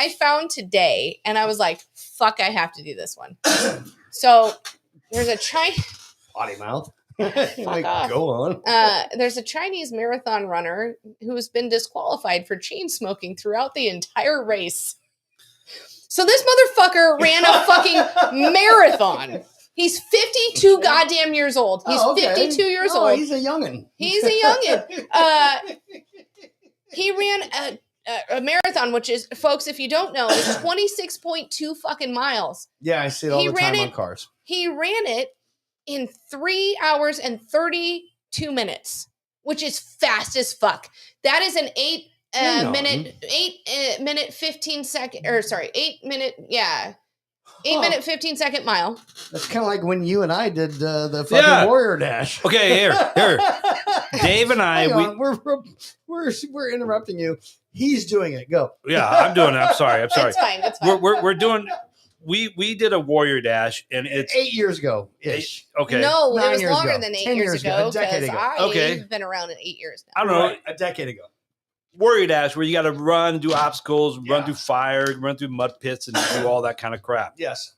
I found today, and I was like, "Fuck, I have to do this one." So there's a Potty mouth. Fuck off. Go on. There's a Chinese marathon runner who has been disqualified for chain smoking throughout the entire race. So this motherfucker ran a fucking marathon. He's 52 goddamn years old. He's Oh, okay. 52 years Oh, old. He's a youngin. He's a youngin. He ran a marathon, which is, folks, if you don't know, is 26.2 fucking miles. Yeah, I see it all He the time ran on it- cars. He ran it in 3 hours and 32 minutes, which is fast as fuck. That is an 8 Hang on. minute 15 second, or sorry, 8 minute, yeah. 8-minute, 15-second mile. That's kind of like when you and I did the fucking Warrior Dash. Okay, here. Dave and I, Hang on, we're interrupting you. He's doing it. Go. Yeah, I'm doing it. I'm sorry. It's fine. It's fine. We're doing. We did a Warrior Dash, and it's 8 years ago ish. Okay. No, 9 it was years longer ago. than 8 10 years ago. a decade ago. I've been around in 8 years now. I don't know. Right, a decade ago. Warrior Dash, where you got to run, do obstacles, run through fire, run through mud pits, and do all that kind of crap. Yes.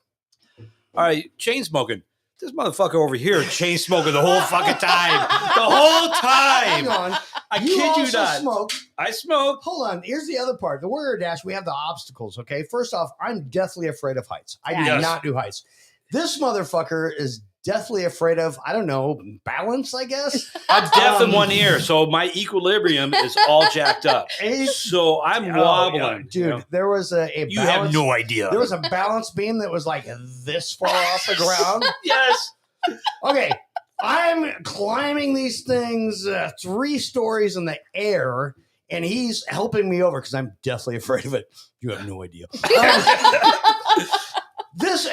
All right, chain smoking. This motherfucker over here chain smoking the whole fucking time. The whole time. Hang on. I You kid you also not. smoke. I smoke. Hold on. Here's the other part. The Warrior Dash, we have the obstacles, okay? First off, I'm deathly afraid of heights. I do Yes. not do heights. This motherfucker is deathly afraid of, I don't know, balance, I guess. I'm deaf in one ear, so my equilibrium is all jacked up. So I'm wobbling. Dude, you know? there was a You have no idea. There was a balance beam that was like this far off the ground. Yes. Okay. I'm climbing these things 3 stories in the air, and he's helping me over because I'm deathly afraid of it. You have no idea.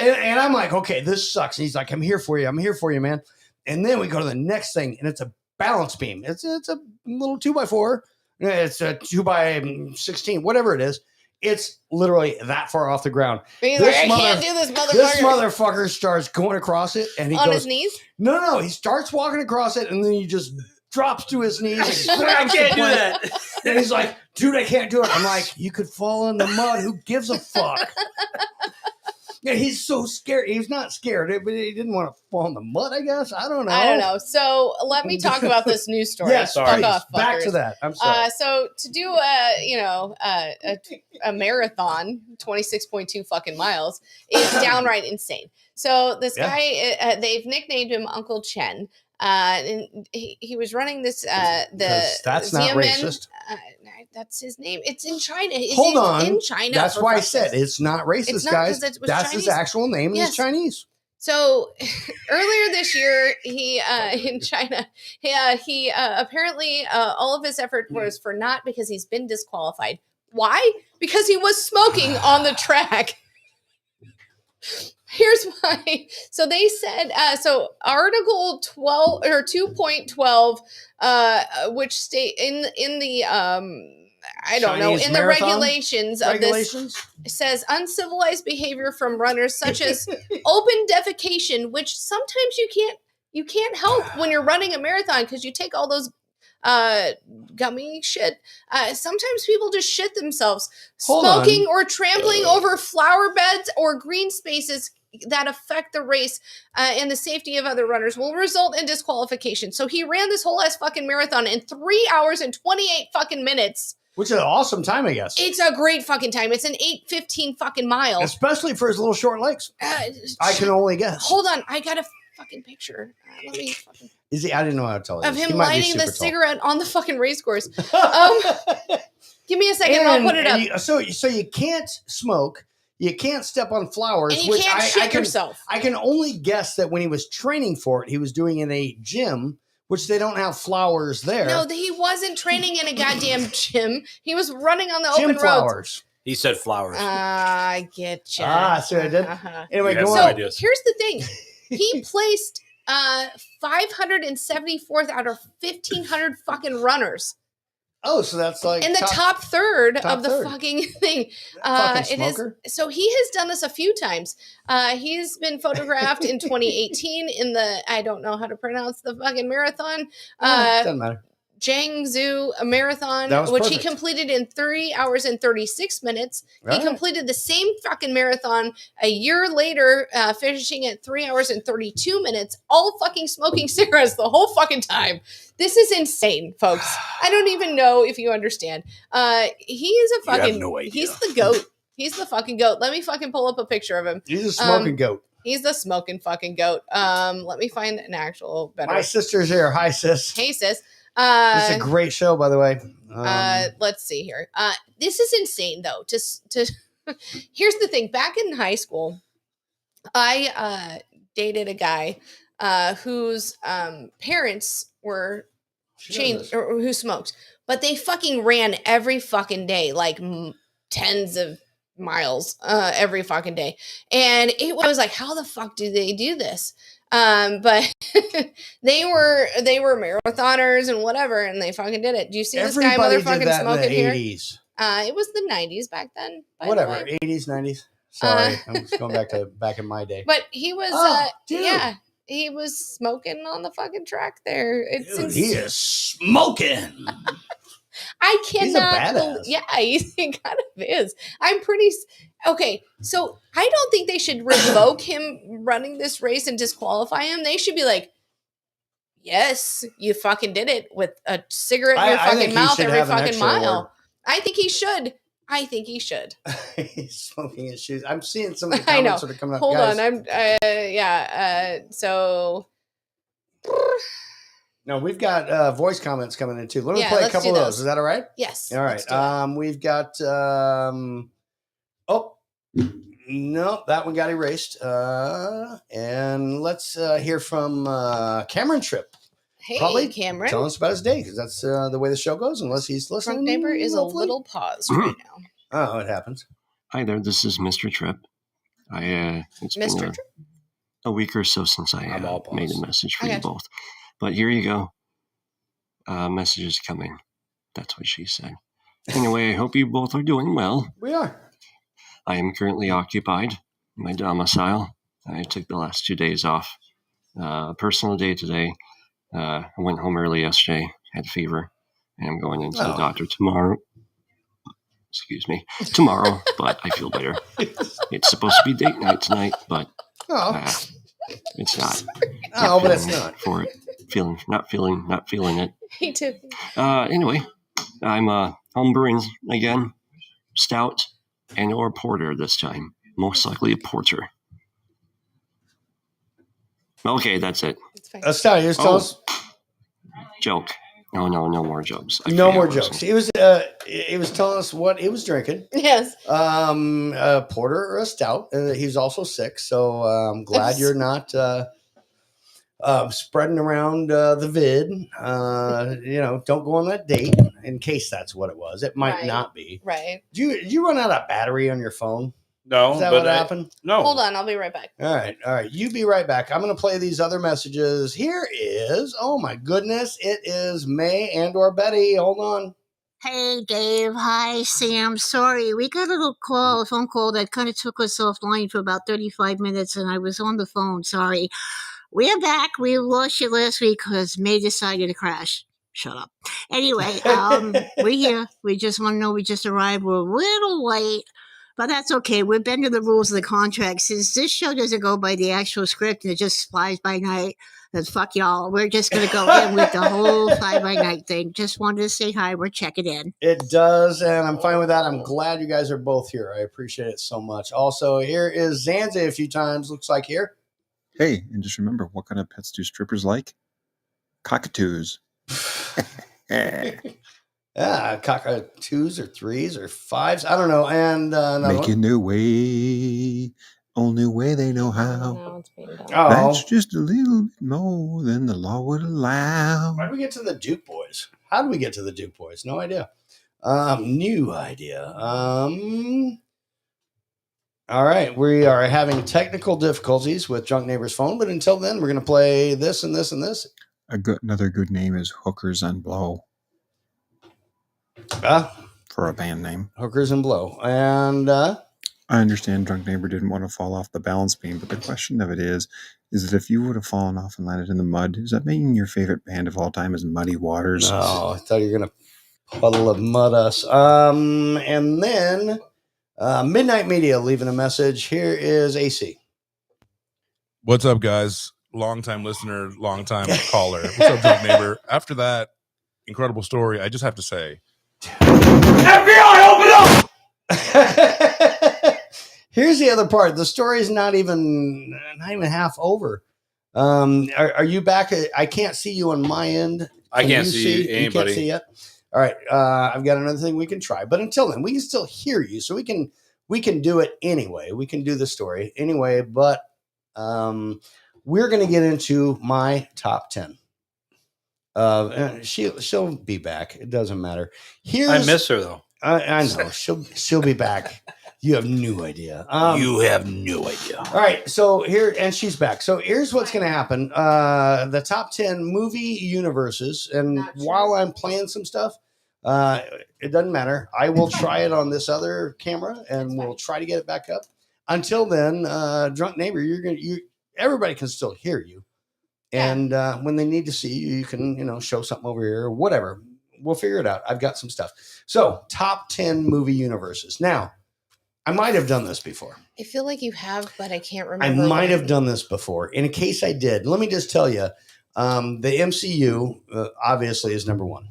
And I'm like, okay, this sucks. And he's like, I'm here for you. I'm here for you, man. And then we go to the next thing, and it's a balance beam. It's a little 2x4. It's a 2x16, whatever it is. It's literally that far off the ground. He's like, I can't do this, motherfucker. This motherfucker starts going across it, and he on goes, his knees. No. He starts walking across it, and then he just drops to his knees. And I grabs the can't do plank. that. And he's like, dude, I can't do it. I'm like, you could fall in the mud. Who gives a fuck? Yeah, he's so scared. He's not scared, but he didn't want to fall in the mud, I guess. I don't know. So let me talk about this news story. Yes, Fuck please. off, Back fuckers. to that. I'm sorry. So to do a marathon, 26.2 fucking miles, is downright insane. So this guy, they've nicknamed him Uncle Chen. And he was running this that's not Xiamen, racist. That's his name. It's in China. Hold on. In China. That's for why I fuck's said sake. it's not racist, It's not, guys. 'cause it was That's Chinese. his actual name. And Yes. He's Chinese. So earlier this year, he in China, he apparently all of his effort was for naught because he's been disqualified. Why? Because he was smoking on the track. Here's why. So they said, so Article 12 or 2.12, which state in the I don't know, Chinese in the marathon regulations of this says uncivilized behavior from runners such as open defecation, which sometimes you can't help when you're running a marathon because you take all those gummy shit. Sometimes people just shit themselves. Hold Smoking on. or trampling over flower beds or green spaces that affect the race and the safety of other runners will result in disqualification. So he ran this whole ass fucking marathon in 3 hours and 28 fucking minutes. Which is an awesome time, I guess. It's a great fucking time. It's an 8:15 fucking mile. Especially for his little short legs. I can only guess. Hold on, I got a fucking picture. Let me fucking Is he? I didn't know how to tell you. of him lighting the cigarette on the fucking race course. Give me a second, and I'll put it up. So you can't smoke. You can't step on flowers. And you which can't shit can, yourself. I can only guess that when he was training for it, he was doing it in a gym, which they don't have flowers there. No, he wasn't training in a goddamn gym. He was running on the gym open roads. flowers. He said flowers. I get you. So I did. Anyway, go no on. ideas. Here's the thing. He placed 574th out of 1,500 fucking runners. Oh, so that's like In the top third top of the third. fucking thing. Fucking It is, smoker. so he has done this a few times. He's been photographed in 2018 in the, I don't know how to pronounce the fucking marathon. Doesn't matter. Jiangsu Marathon, That was which he perfect. completed in 3 hours and 36 minutes. Right. He completed the same fucking marathon a year later, finishing at 3 hours and 32 minutes, all fucking smoking cigarettes the whole fucking time. This is insane, folks. I don't even know if you understand. He is a You have fucking, no idea. he's the goat. He's the fucking goat. Let me fucking pull up a picture of him. He's a smoking goat. He's the smoking fucking goat. Let me find an actual better. My sister's here. Hi, sis. Hey, sis. This is a great show, by the way. Let's see here. This is insane though. Here's the thing. Back in high school, I dated a guy whose parents were who smoked, but they fucking ran every fucking day, like tens of miles every fucking day. And I was like, how the fuck do they do this? But they were marathoners and whatever, and they fucking did it. Do you see Everybody this guy did motherfucking that in smoking the here? 80s. It was the 90s back then. by the Whatever, way. 80s, 90s. Sorry, I'm just going back in my day. But he was, dude. yeah, he was smoking on the fucking track there. It's Dude, he is smoking. I cannot. He's a badass. Yeah, he kind of is. I'm pretty. Okay, so I don't think they should revoke him running this race and disqualify him. They should be like, yes, you fucking did it with a cigarette in your I think fucking he mouth should every have an fucking extra mile. award. I think he should. I think he should. He's smoking his shoes. I'm seeing some of the I know. comments that are coming up. Hold Guys, on. So no, we've got voice comments coming in too. Let me Yeah, play a let's couple do of those. those. Is that all right? yes. All let's right. do it. We've got no, that one got erased. And let's hear from Cameron Tripp. Hey, Probably Cameron. Tell us about his day, because that's the way the show goes, unless he's listening. Drunk neighbor is a hopefully. little paused right now. Oh, it happens. Hi there, this is Mr. Tripp. It's Mr. been a week or so since I I'm all made a paused. message for I you got you. both. But here you go. Message is coming. That's what she said. Anyway, I hope you both are doing well. We are. I am currently occupied in my domicile. I took the last 2 days off. Personal day today. I went home early yesterday, had fever, and I'm going into the doctor tomorrow. Excuse me, tomorrow, but I feel better. It's supposed to be date night tonight, but it's not. Oh, but it's feeling not. for it. Not feeling it. Me too. Anyway, I'm homebrewing again, stout and or porter this time. Most likely a porter. Okay, that's it. Stout, just tell us. Joke. No more jokes. No more jokes. He was telling us what he was drinking. Yes. A porter or a stout. He's also sick, so I'm glad you're not spreading around the vid. Don't go on that date in case that's what it was. It might Right. not be. Right. Did you run out of battery on your phone? No, Is that but what happened? No. Hold on, I'll be right back. All right. You be right back. I'm going to play these other messages. Here is, oh my goodness, it is May and or Betty. Hold on. Hey, Dave. Hi, Sam. Sorry, we got a phone call that kind of took us offline for about 35 minutes, and I was on the phone. Sorry. We're back. We lost you last week because May decided to crash. Shut up. Anyway, we're here. We just want to know we just arrived. We're a little late, but that's okay. We're bending the rules of the contract. Since this show doesn't go by the actual script and it just flies by night, then fuck y'all. We're just going to go in with the whole fly-by-night thing. Just wanted to say hi. We're checking in. It does, and I'm fine with that. I'm glad you guys are both here. I appreciate it so much. Also, here is Zanzi a few times. Looks like here. Hey, and just remember, what kind of pets do strippers like? Cockatoos. Yeah, twos or threes or fives. I don't know. And another Make one. a new way. Only way they know how. Oh. That's just a little bit more than the law would allow. Why did we get to the Duke Boys? How did we get to the Duke Boys? No idea. New idea. All right. We are having technical difficulties with Drunk Neighbor's phone, but until then, we're going to play this and this and this. Another good name is Hookers and Blow. For a band name. Hookers and Blow. And I understand Drunk Neighbor didn't want to fall off the balance beam, but the question of it is that if you would have fallen off and landed in the mud, does that mean your favorite band of all time is Muddy Waters? No, I thought you were going to puddle of mud us. And then Midnight Media leaving a message. Here is AC. What's up, guys? Long-time listener, long-time caller. What's up, Drunk Neighbor? After that incredible story, I just have to say, FBI, open up! Here's the other part. The story is not even half over. Are you back? I can't see you on my end. I can't you see anybody. You can't see yet? All right. I've got another thing we can try. But until then, we can still hear you. So we can do it anyway. We can do the story anyway. But we're going to get into my top 10. She'll be back. It doesn't matter. I miss her though. I know she'll be back. You have no idea. You have no idea. All right, so here, and she's back. So here's what's going to happen. The top 10 movie universes, and while I'm playing some stuff, it doesn't matter. I will try it on this other camera, and we'll try to get it back up. Until then, drunk neighbor, everybody can still hear you. And when they need to see you, you can, show something over here or whatever. We'll figure it out. I've got some stuff. So top 10 movie universes. Now, I might have done this before. I feel like you have, but I can't I remember. might have done this before. In case I did, let me just tell you, the MCU obviously is number one.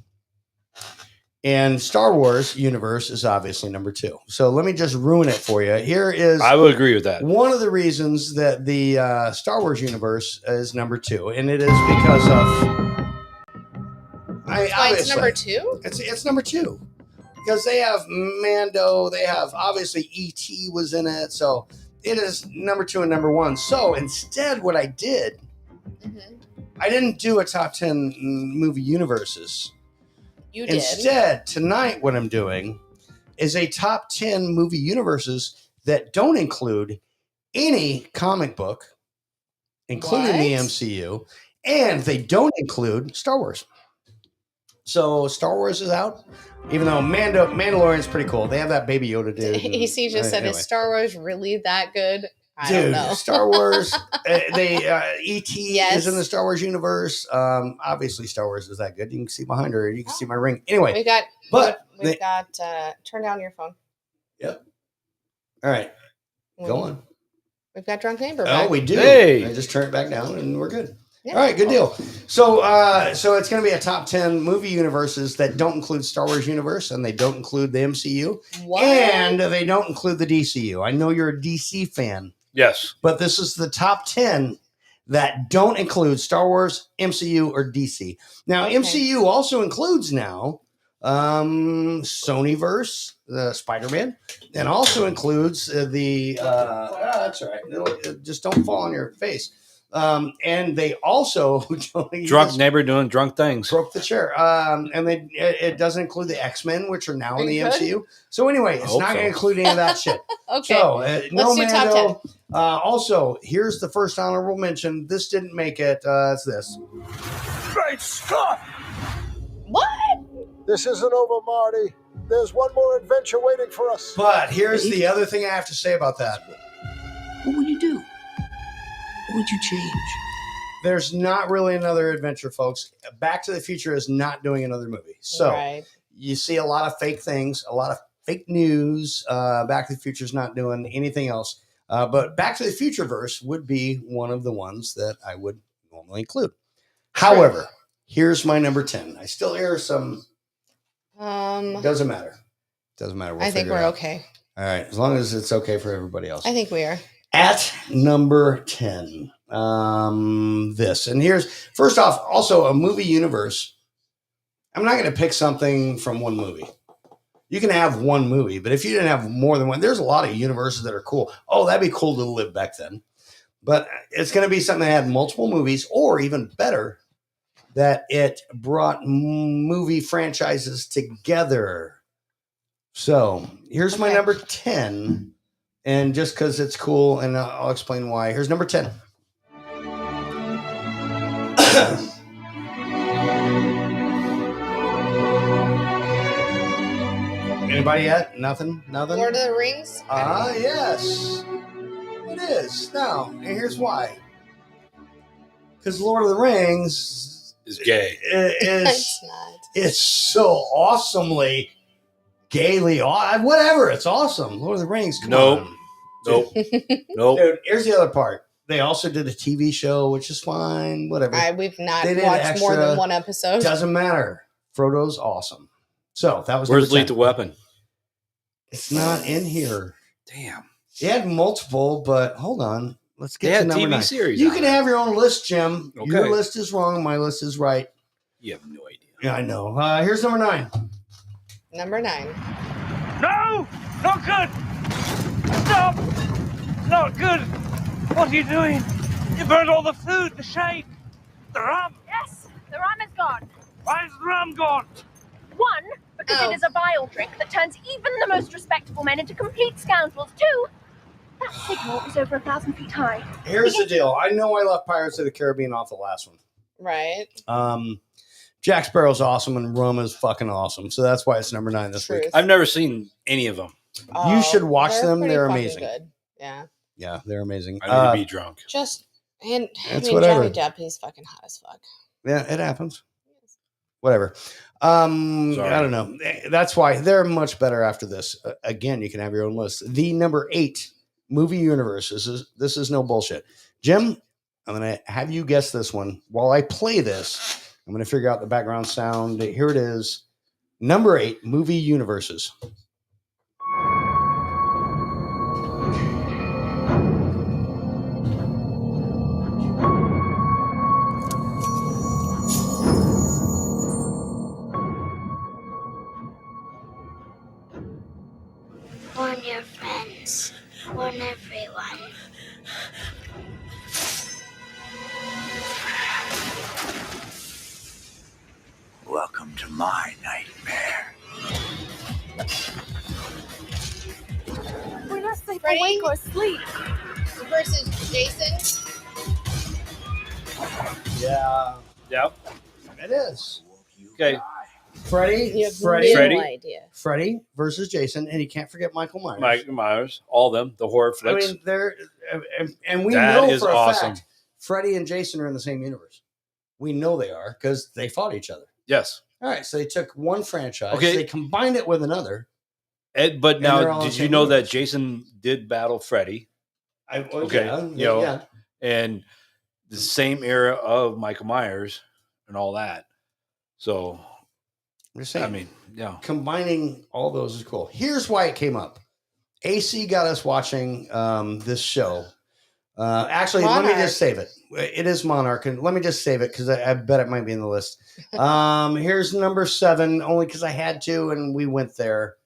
And Star Wars universe is obviously number two. So let me just ruin it for you. Here is I would agree with that. one of the reasons that the Star Wars universe is number two. And it is because of... Why it's number two? It's number two. Because they have Mando, they have obviously E.T. was in it, so it is number two and number one. So instead, what I did, I didn't do a top 10 movie universes. You did. Instead, tonight, what I'm doing is a top 10 movie universes that don't include any comic book, including the MCU, and they don't include Star Wars. So Star Wars is out, even though Mandalorian's pretty cool. They have that Baby Yoda dude. AC just said, anyway. "Is Star Wars really that good?" I Dude, don't know. Star Wars, E.T. is in the Star Wars universe. Obviously, Star Wars is that good. You can see behind her. You can see my ring. Anyway, We've got. but we've got. Turn down your phone. Yep. All right, go on. We've got drunk neighbor. Oh, back. we do. Hey. I just turn it back down, and we're good. Yeah. All right, good deal. So it's going to be a top 10 movie universes that don't include Star Wars universe, and they don't include the MCU, What? and they don't include the DCU. I know you're a DC fan. Yes. But this is the top 10 that don't include Star Wars, MCU, or DC. Now, MCU also includes now Sonyverse, the Spider-Man, and also includes that's all right. Just don't fall on your face. And they also Drunk neighbor doing drunk things. broke the chair. And it doesn't include the X-Men, which are now in the you good? MCU. So anyway, it's hope not so. going to include any of that shit. Okay. So no Let's do top Mando. Also, here's the first honorable mention. This didn't make it. It's this. Great Scott! What? This isn't over, Marty. There's one more adventure waiting for us. But here's the other thing I have to say about that. What would you do? What would you change? There's not really another adventure, folks. Back to the Future is not doing another movie. So Right. you see a lot of fake things, a lot of fake news. Back to the Future is not doing anything else. But Back to the Future verse would be one of the ones that I would normally include. However, here's my number 10. I still hear some. Doesn't matter. Doesn't matter. We'll I think figure it we're out. okay. All right. As long as it's okay for everybody else. I think we are. At number 10, this. And here's, first off, also a movie universe. I'm not going to pick something from one movie. You can have one movie, but if you didn't have more than one, there's a lot of universes that are cool. Oh, that'd be cool to live back then. But it's going to be something that had multiple movies, or even better, that it brought movie franchises together. So here's my number 10. And just because it's cool, and I'll explain why. Here's number 10. Anybody yet? Nothing? Nothing? Lord of the Rings? Yes. It is. Now, and here's why. Because Lord of the Rings Is gay. it's so awesomely, gaily, whatever. It's awesome. Lord of the Rings. Come on. Nope. Nope. Dude, here's the other part. They also did a TV show, which is fine. Whatever. We've not They did watched more extra. than one episode. Doesn't matter. Frodo's awesome. So that was Where's number 10. Lethal Weapon? It's not in here. Damn. It had multiple, but hold on. Let's They get to had number TV 9. series You on can it. have your own list, Jim. Okay. Your list is wrong. My list is right. You have no idea. Yeah, I know. Here's number 9. Number 9. No! Not good! Stop! Not good! What are you doing? You burned all the food, the shade, the rum. Yes, the rum is gone. Why is the rum gone? One, because because it is a vile trick that turns even the most respectable men into complete scoundrels, too. That signal is over 1,000 feet high. Here's the deal. I know I left Pirates of the Caribbean off the last one. Right. Jack Sparrow's awesome and Rum is fucking awesome. So that's why it's number 9 this week. I've never seen any of them. You should watch them. pretty They're fucking amazing. Good. Yeah. Yeah, they're amazing. I need to be drunk. Just and I It's mean whatever. Johnny Depp, he's fucking hot as fuck. Yeah, it happens. Whatever. I don't know. That's why they're much better after this. Again, you can have your own list. The number 8 movie universe. This is no bullshit. Jim, I'm going to have you guess this one. While I play this, I'm going to figure out the background sound. Here it is. Number 8 movie universes. Warn your friends. Warn everyone. Welcome to my nightmare. We're not safe Freddy? awake or asleep. Versus Jason. Yeah. Yep. It is. Okay. Freddie. You have Freddie. no idea. Freddie versus Jason. And you can't forget Michael Myers. Mike Myers, all of them, the horror I flicks. mean, they're, and we That know is for a awesome. fact Freddie and Jason are in the same universe. We know they are because they fought each other. Yes. All right, so they took one franchise, Okay. they combined it with another. But And they're all now, in the did you same know universe. that Jason did battle Freddy? Okay. Yeah, You know, yeah. and the same era of Michael Myers and all that. So, I'm just saying. I mean, yeah. Combining all those is cool. Here's why it came up. AC got us watching this show. Actually, let me Monarch. just save it. It is Monarch, and let me just save it because I bet it might be in the list. Here's number 7, only because I had to, and we went there.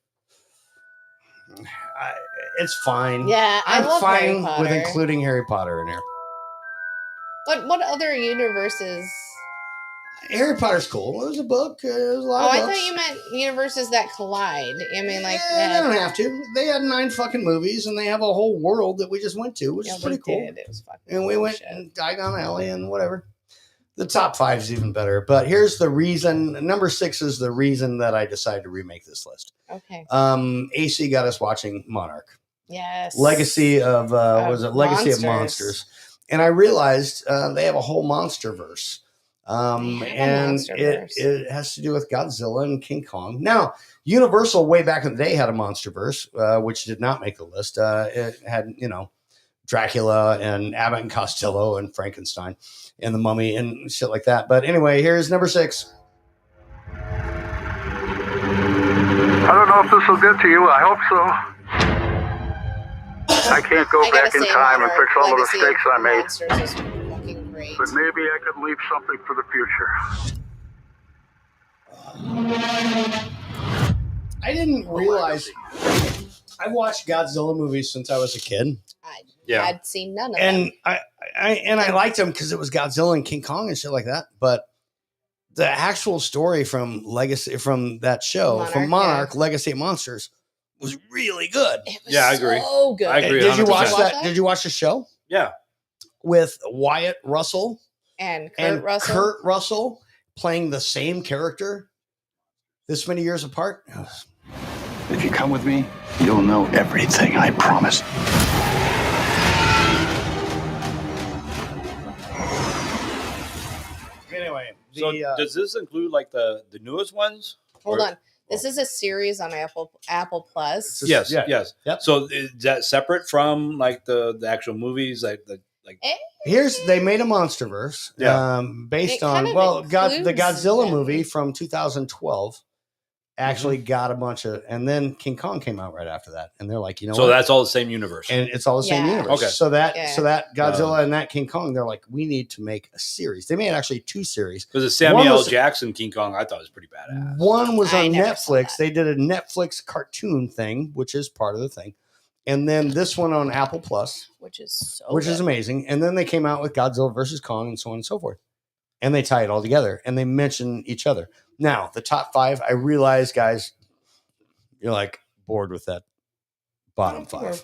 It's fine. Yeah, I I'm love Harry fine with Potter. including Harry Potter in here. What other universes? Harry Potter's cool. It was a book. It was a Oh, lot of I books. thought you meant universes that collide. I mean, like Yeah, they don't have to. They had 9 fucking movies, and they have a whole world that we just went to, which Yeah, is pretty we cool. did. It was fucking And we went and Diagon Alley and whatever. The top 5 is even better. But here's the reason. Number 6 is the reason that I decided to remake this list. Okay. AC got us watching Monarch. Yes. Legacy of what was it? Legacy of Monsters. Monsters. And I realized they have a whole monster verse. And it has to do with Godzilla and King Kong. Now, Universal way back in the day had a monster verse, which did not make the list. It had, Dracula and Abbott and Costello and Frankenstein and the Mummy and shit like that. But anyway, here's number 6. I don't know if this will get to you. I hope so. I can't go back in time and fix all the mistakes I made. Monsters is fucking great. But maybe I could leave something for the future. I didn't realize I've watched Godzilla movies since I was a kid. I'd seen none of And them. I liked them because it was Godzilla and King Kong and shit like that. But the actual story from that show, from Monarch, Legacy of Monsters, was really good. Yeah, I agree. So good. I agree. Did you 100%. watch that? Did you watch the show Yeah. with Wyatt Russell And Kurt and Russell. Kurt Russell playing the same character this many years apart? If you come with me, you'll know everything, I promise. Anyway, So does this include like the newest ones? Hold Or- on. This is a series on Apple Plus. Yes, Yeah. yes. Yep. So is that separate from like the actual movies, like They made a MonsterVerse, Yeah. based It on kind of the includes Godzilla them. movie from 2012. Actually, got a bunch of, and then King Kong came out right after that, and they're like, so what? that's all the same universe. And it's all the same Yeah. universe. Okay. So that Yeah. Godzilla and that King Kong, they're like, we need to make a series. They made actually 2 series. Because the Samuel One L. was- Jackson King Kong, I thought was pretty badass. One was I on never saw Netflix. They did a Netflix cartoon thing, which is part of the thing. And then this one on Apple Plus, Which is so which is good. amazing. And then they came out with Godzilla versus Kong and so on and so forth. And they tie it all together and they mention each other. Now, the top 5, I realize, guys, you're like bored with that bottom 5.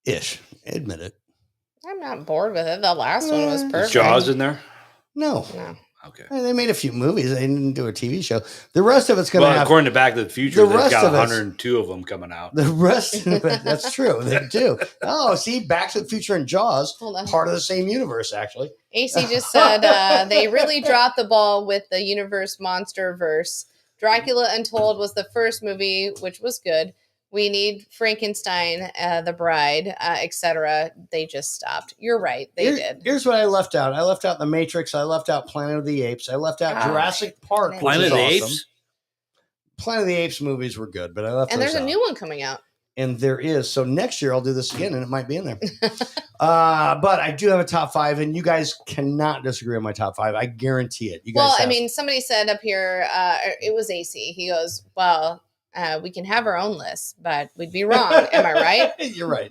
Ish. Admit it. I'm not bored with it. The last one was Is perfect. Jaws in there? No. Okay. They made a few movies. They didn't do a TV show. The rest of it's going to Well, have... according to Back to the Future, the they've rest got of it's- 102 of them coming out. The rest of it, that's true. They do. Oh, see, Back to the Future and Jaws, Hold on. part of the same universe, actually. AC just said they really dropped the ball with the universe monster verse. Dracula Untold was the first movie, which was good. We need Frankenstein, The Bride, etc. They just stopped. You're right. They did. Here's what I left out. I left out The Matrix. I left out Planet of the Apes. I left out Jurassic Park. Planet of the awesome. Apes? Planet of the Apes movies were good, but I left And those there's a out. new one coming out. And there is. So next year I'll do this again, and it might be in there. But I do have a top 5, and you guys cannot disagree on my top 5. I guarantee it. You guys Well, I have. mean, somebody said up here, it was AC. He goes, well, we can have our own list, but we'd be wrong. Am I right? You're right.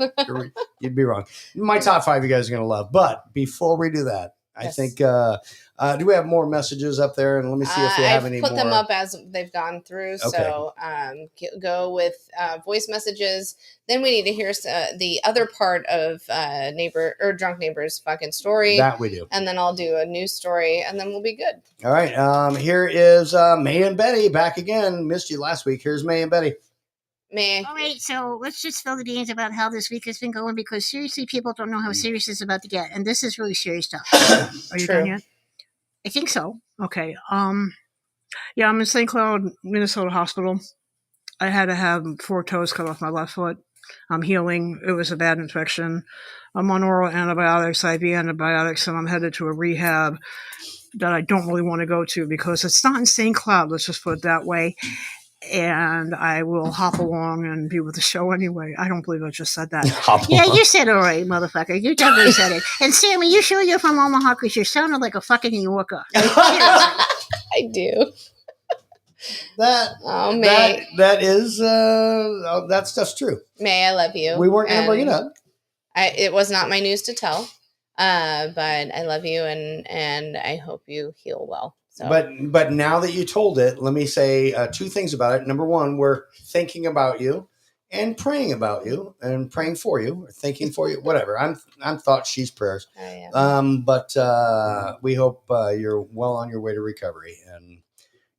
You'd be wrong. My top 5 you guys are going to love. But before we do that, I think, do we have more messages up there? And let me see if we have I've any put more. them up as they've gone through. Okay. So go with voice messages. Then we need to hear the other part of neighbor or drunk neighbor's fucking story. That we do. And then I'll do a news story, and then we'll be good. All right. Here is May and Betty back again. Missed you last week. Here's May and Betty. May. All right, so let's just spill the beans about how this week has been going, because seriously, people don't know how serious it's about to get, and this is really serious stuff. Are you done yet? I think so. Okay. Yeah, I'm in St. Cloud, Minnesota hospital. I had to have 4 toes cut off my left foot. I'm healing. It was a bad infection. I'm on oral antibiotics, IV antibiotics, and I'm headed to a rehab that I don't really want to go to because it's not in St. Cloud. Let's just put it that way. And I will hop along and be with the show anyway. I don't believe I just said that. Yeah, you said all right, motherfucker. You definitely said it. And Sammy, you sure you're from Omaha? Because you sounded like a fucking New Yorker. I do. That May. that is that stuff's true. May, I love you. We weren't going to bring it And up. it was not my news to tell, but I love you, and I hope you heal well. So. But now that you told it, let me say 2 things about it. Number 1, we're thinking about you and praying about you and praying for you, or thinking for you, whatever. I'm thought she's prayers. But we hope you're well on your way to recovery,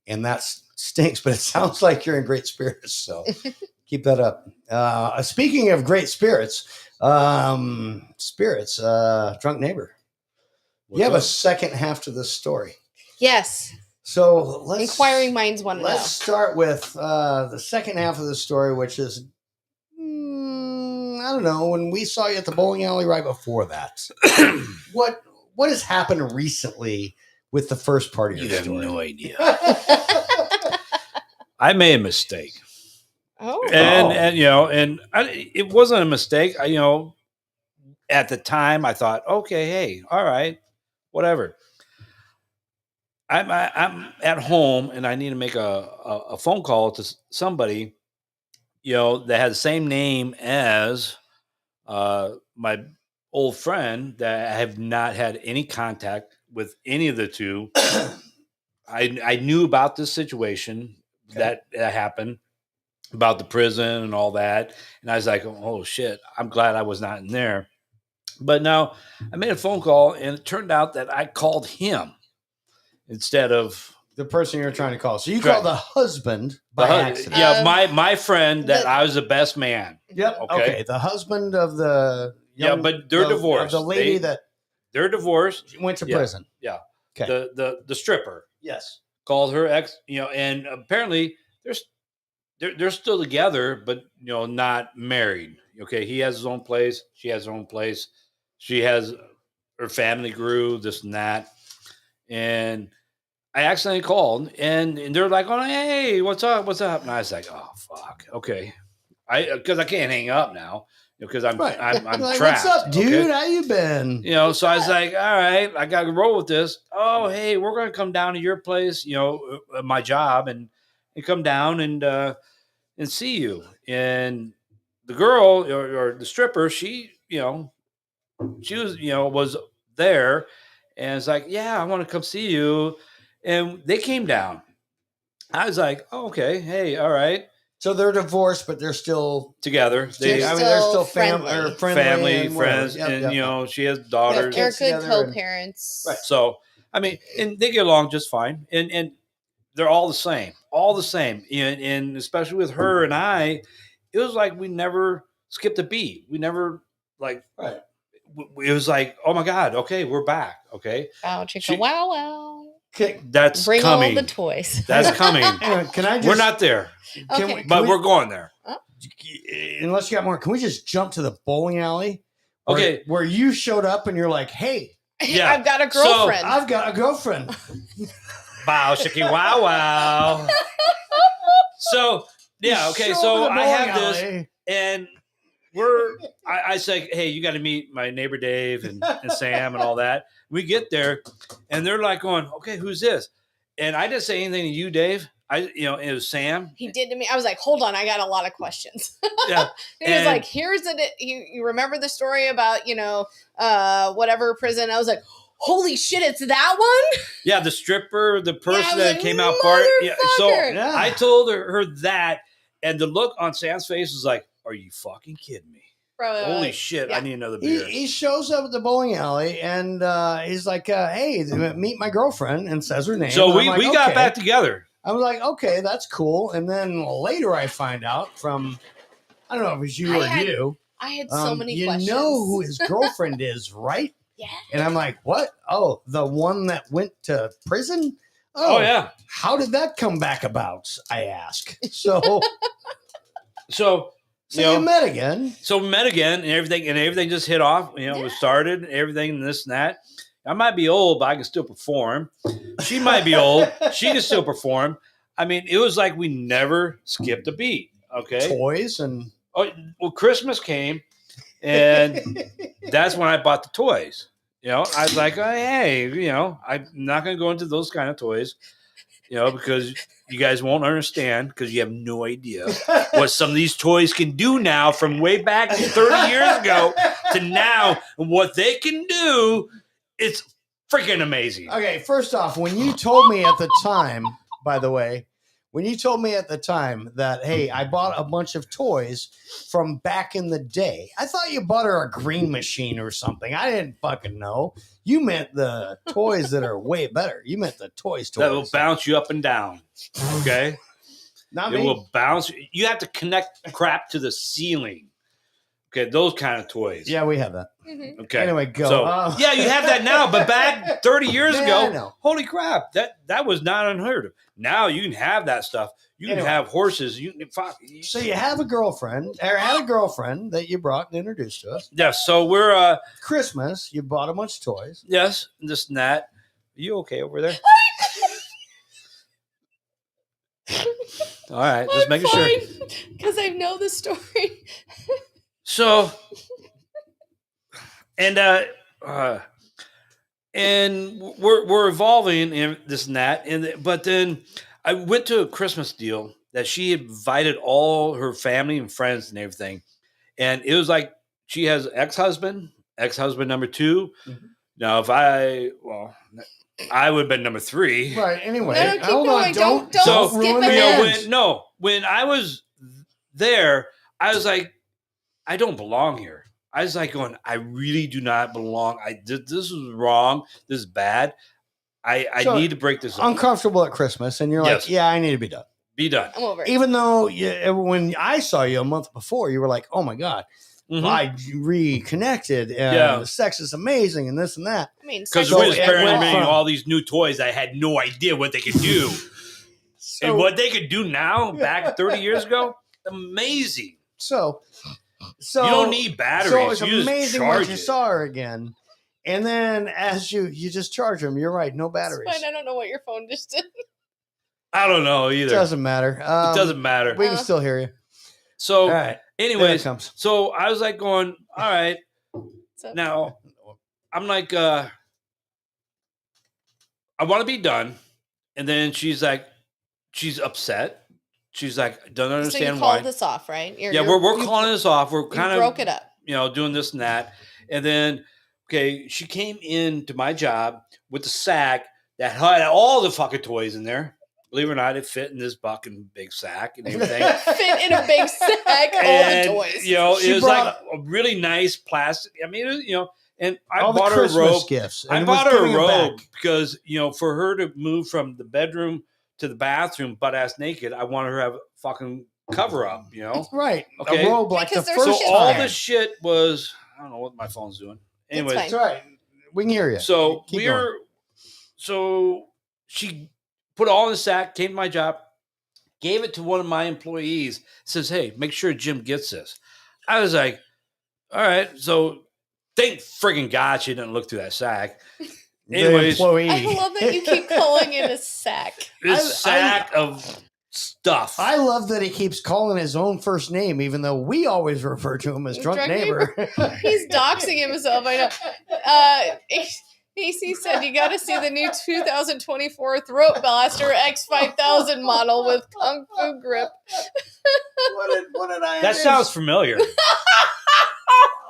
and that stinks. But it sounds like you're in great spirits, so keep that up. Speaking of great spirits, drunk neighbor, you have a second half to this story. Yes. So let's inquiring minds want to know. Let's start with the second half of the story, which is I don't know, when we saw you at the bowling alley right before that. what has happened recently with the first part of your story? You have no idea. I made a mistake. Oh. And it wasn't a mistake. At the time I thought, okay, hey, all right, whatever. I'm at home and I need to make a phone call to somebody, that had the same name as my old friend that I have not had any contact with any of the two. I knew about this situation that happened, about the prison and all that. And I was like, oh shit, I'm glad I was not in there. But no, I made a phone call and it turned out that I called him instead of the person you were trying to call. So you called the husband by accident. Yeah, my friend that I was the best man. Yep. Okay. The husband of the but they're divorced. The lady they're divorced. Went to prison. Yeah. Okay. The stripper. Yes. Called her ex. And apparently they're still together, but not married. Okay. He has his own place. She has her own place. She has her family grew, this and that. And I accidentally called, and they're like, "Oh, hey, what's up? What's up?" And I was like, "Oh, fuck, okay," because I can't hang up now because I'm like, trapped. What's up, dude? Okay? How you been? So I was like, "All right, I got to roll with this." Oh, hey, we're gonna come down to your place, my job, and come down and see you. And the girl or the stripper, she was was there. And it's like, yeah, I want to come see you. And they came down. I was like, oh, okay, hey, all right. So they're divorced, but they're still together. They're still friendly, family, and friends, whatever. Yep, and yep. she has daughters. They're kids good together and- co-parents. Right. So I mean, and they get along just fine, and they're all the same, and especially with her and I, it was like we never skipped a beat. We never like. Right. It was like, oh my God, okay, we're back. Okay, Wow, chicka, wow, wow. that's Bring coming. all the toys. That's coming. Anyway, can I just? We're not there, Okay. but we're going there. Unless you got more, can we just jump to the bowling alley? Okay. Where you showed up and you're like, hey, Yeah. I've got a girlfriend. I've got a girlfriend. Bow, shicky, wow, wow. So yeah, okay. Show So up in the I have bowling this, alley. and I say, hey, you got to meet my neighbor Dave and Sam and all that. We get there, and they're like going, okay, who's this? And I didn't say anything to you, Dave. It was Sam. He did to me. I was like, hold on, I got a lot of questions. Yeah. He was And- like, here's the, you remember the story about, whatever prison? I was like, holy shit, it's that one? Yeah, the stripper, the person I was that like, came out part. Yeah, so motherfucker. Yeah. I told her that, and the look on Sam's face was like, "Are you fucking kidding me? Bro, Holy shit! yeah. I need another He, beer." he shows up at the bowling alley and he's like, hey, meet my girlfriend, and says her name. So And we I'm like, got okay. back together. I was like, okay, that's cool. And then later I find out from, I don't know if it was you or you. I had so many you questions. know who his girlfriend is, right? Yeah. And I'm like, what? Oh, the one that went to prison? Oh, yeah. How did that come back about? I ask. So, So you met again. So we met again, and everything just hit off. We started everything and this and that. I might be old, but I can still perform. She might be old. She can still perform. I mean, it was like we never skipped a beat. Okay. Toys and Christmas came, and that's when I bought the toys. I was like, oh, hey, I'm not going to go into those kind of toys, because you guys won't understand because you have no idea what some of these toys can do now from way back 30 years ago to now. And what they can do, it's freaking amazing. Okay, first off, when you told me at the time, by the way, when you told me at the time that, hey, I bought a bunch of toys from back in the day, I thought you bought her a green machine or something. I didn't fucking know. You meant the toys that are way better. You meant the toys. That will bounce you up and down. Okay? Not it me. will bounce. You have to connect crap to the ceiling. Okay, those kind of toys. Yeah, we have that. Okay. Anyway, go. So, Oh. yeah, you have that now, but back 30 years Yeah, I ago, know. holy crap, that was not unheard of. Now you can have that stuff. You can Anyway. have horses. You can So you have a girlfriend, or had a girlfriend that you brought and introduced to us. Yeah, so we're Christmas, you bought a bunch of toys. yes, this and that. Are you okay over there? All right, just making sure. Because I know the story. So, and we're evolving in this and that, but then I went to a Christmas deal that she invited all her family and friends and everything, and it was like she has ex-husband number 2. Mm-hmm. Now, if I would have been number 3. Right. Anyway, No, keep hold going. on. Don't So skip ahead. when I was there, I was like, I don't belong here. I was like going, I really do not belong. This is wrong. This is bad. I So, need to break this up. Uncomfortable at Christmas, and you're Yes. like, yeah, I need to be done. Be done. I'm over it. Even though when I saw you a month before, you were like, oh my God, Mhm. I reconnected. And Yeah. the sex is amazing and this and that. I mean, Because So we was it went experimenting from- all these new toys. I had no idea what they could do. And what they could do now, back 30 years ago, amazing. So You don't need batteries. So it's You just amazing charge when you it. saw her again. And then as you just charge them, you're right, no It's batteries. fine. I don't know what your phone just did. I don't know It either. doesn't matter. It doesn't matter. We can still hear you. So, All right. anyways, There it comes. so I was like going, all right. Now, I'm like, I want to be done. And then she's like, she's upset. She's like, don't So you understand called why. this off, right? Yeah, we're calling this off. We're kind of broke it up. doing this and that. And then, okay, she came into my job with the sack that had all the fucking toys in there. Believe it or not, it fit in this fucking big sack and everything. Fit in a big sack, all And, the toys. you know, She it was brought- like a really nice plastic. I mean, it was, you know, and I All the bought her a Christmas robe. gifts, I and bought was her a giving it robe back. because, you know, for her to move from the bedroom to the bathroom butt ass naked, I wanted her to have a fucking cover up, you know? Right. Okay. A robe like Because the there's first So all time. the shit was, I don't know what my phone's doing. Anyways, fine. That's right. We can hear you. so Keep going. so she put it all in the sack, came to my job, gave it to one of my employees, says, hey, make sure Jim gets this. I was like, all right. So thank friggin' God she didn't look through that sack. The Anyways, employee. I love that you keep calling it a sack. this sack of stuff. I love that he keeps calling his own first name, even though we always refer to him as drunk neighbor. He's doxing himself. I know. AC said you got to see the new 2024 Throat Blaster X5000 model with Kung Fu grip. what did I? That sounds familiar.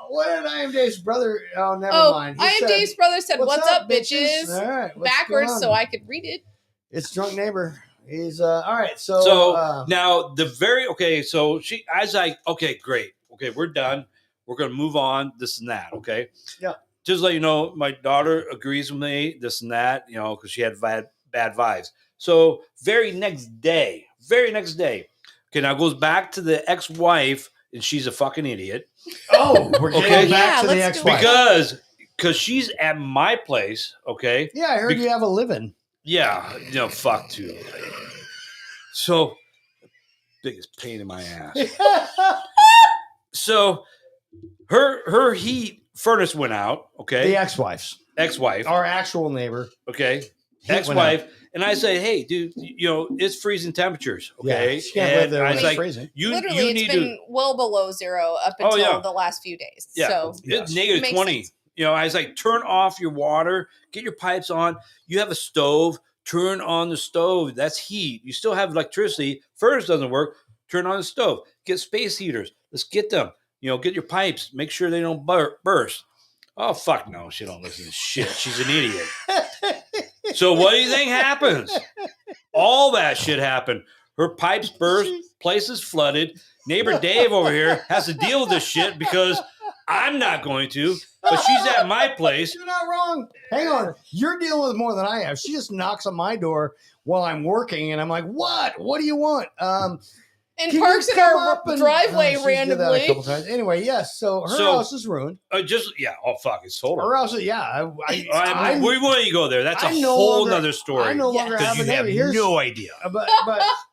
What did I am Dave's brother? Oh, never Oh, mind. He I am said, Dave's brother said, "What's up, bitches?" All right, what's Backwards, going on? so I could read it. It's drunk neighbor. He's all right. So, So now so I was like, okay, great. Okay, we're done. We're gonna move on, this and that. Okay. Yeah. Just to let you know, my daughter agrees with me, this and that, you know, because she had bad vibes. So very next day. Okay, now it goes back to the ex-wife, and she's a fucking idiot. oh, we're getting Okay. back to the let's do ex-wife. Because she's at my place, okay? Yeah, I heard you have a living. Yeah, you know, fuck too. So biggest pain in my ass. So her heat furnace went out, okay? The ex-wife's. Ex-wife. Our actual neighbor. Okay. Heat went Ex-wife. out. And I said, hey, dude, you know, it's freezing temperatures. Okay. Yeah, she can't live And there I when was it's like, freezing. Literally, you it's need been to well below zero up Oh, until yeah. the last few days. Yeah, So it's negative Makes 20. sense. You know, I was like, turn off your water, get your pipes on. You have a stove, turn on the stove. That's heat. You still have electricity. Furnace doesn't work. Turn on the stove. Get space heaters. Let's get them. You know, get your pipes. Make sure they don't burst. Oh, fuck no. She don't listen to shit. She's an idiot. So what do you think happens? All that shit happened. Her pipes burst. Place is flooded. Neighbor Dave over here has to deal with this shit because I'm not going to, but she's at my place. You're not wrong. Hang on. You're dealing with more than I have. She just knocks on my door while I'm working, and I'm like, what? What do you want? and Can parks you in come our up and- driveway She did that a randomly. couple times. Anyway, yes. So her house is ruined. Oh, fuck. It's total. Her house, yeah. We want you go there. That's a I no whole longer- nother story. I no longer because have you a have neighbor. Here's- no idea. But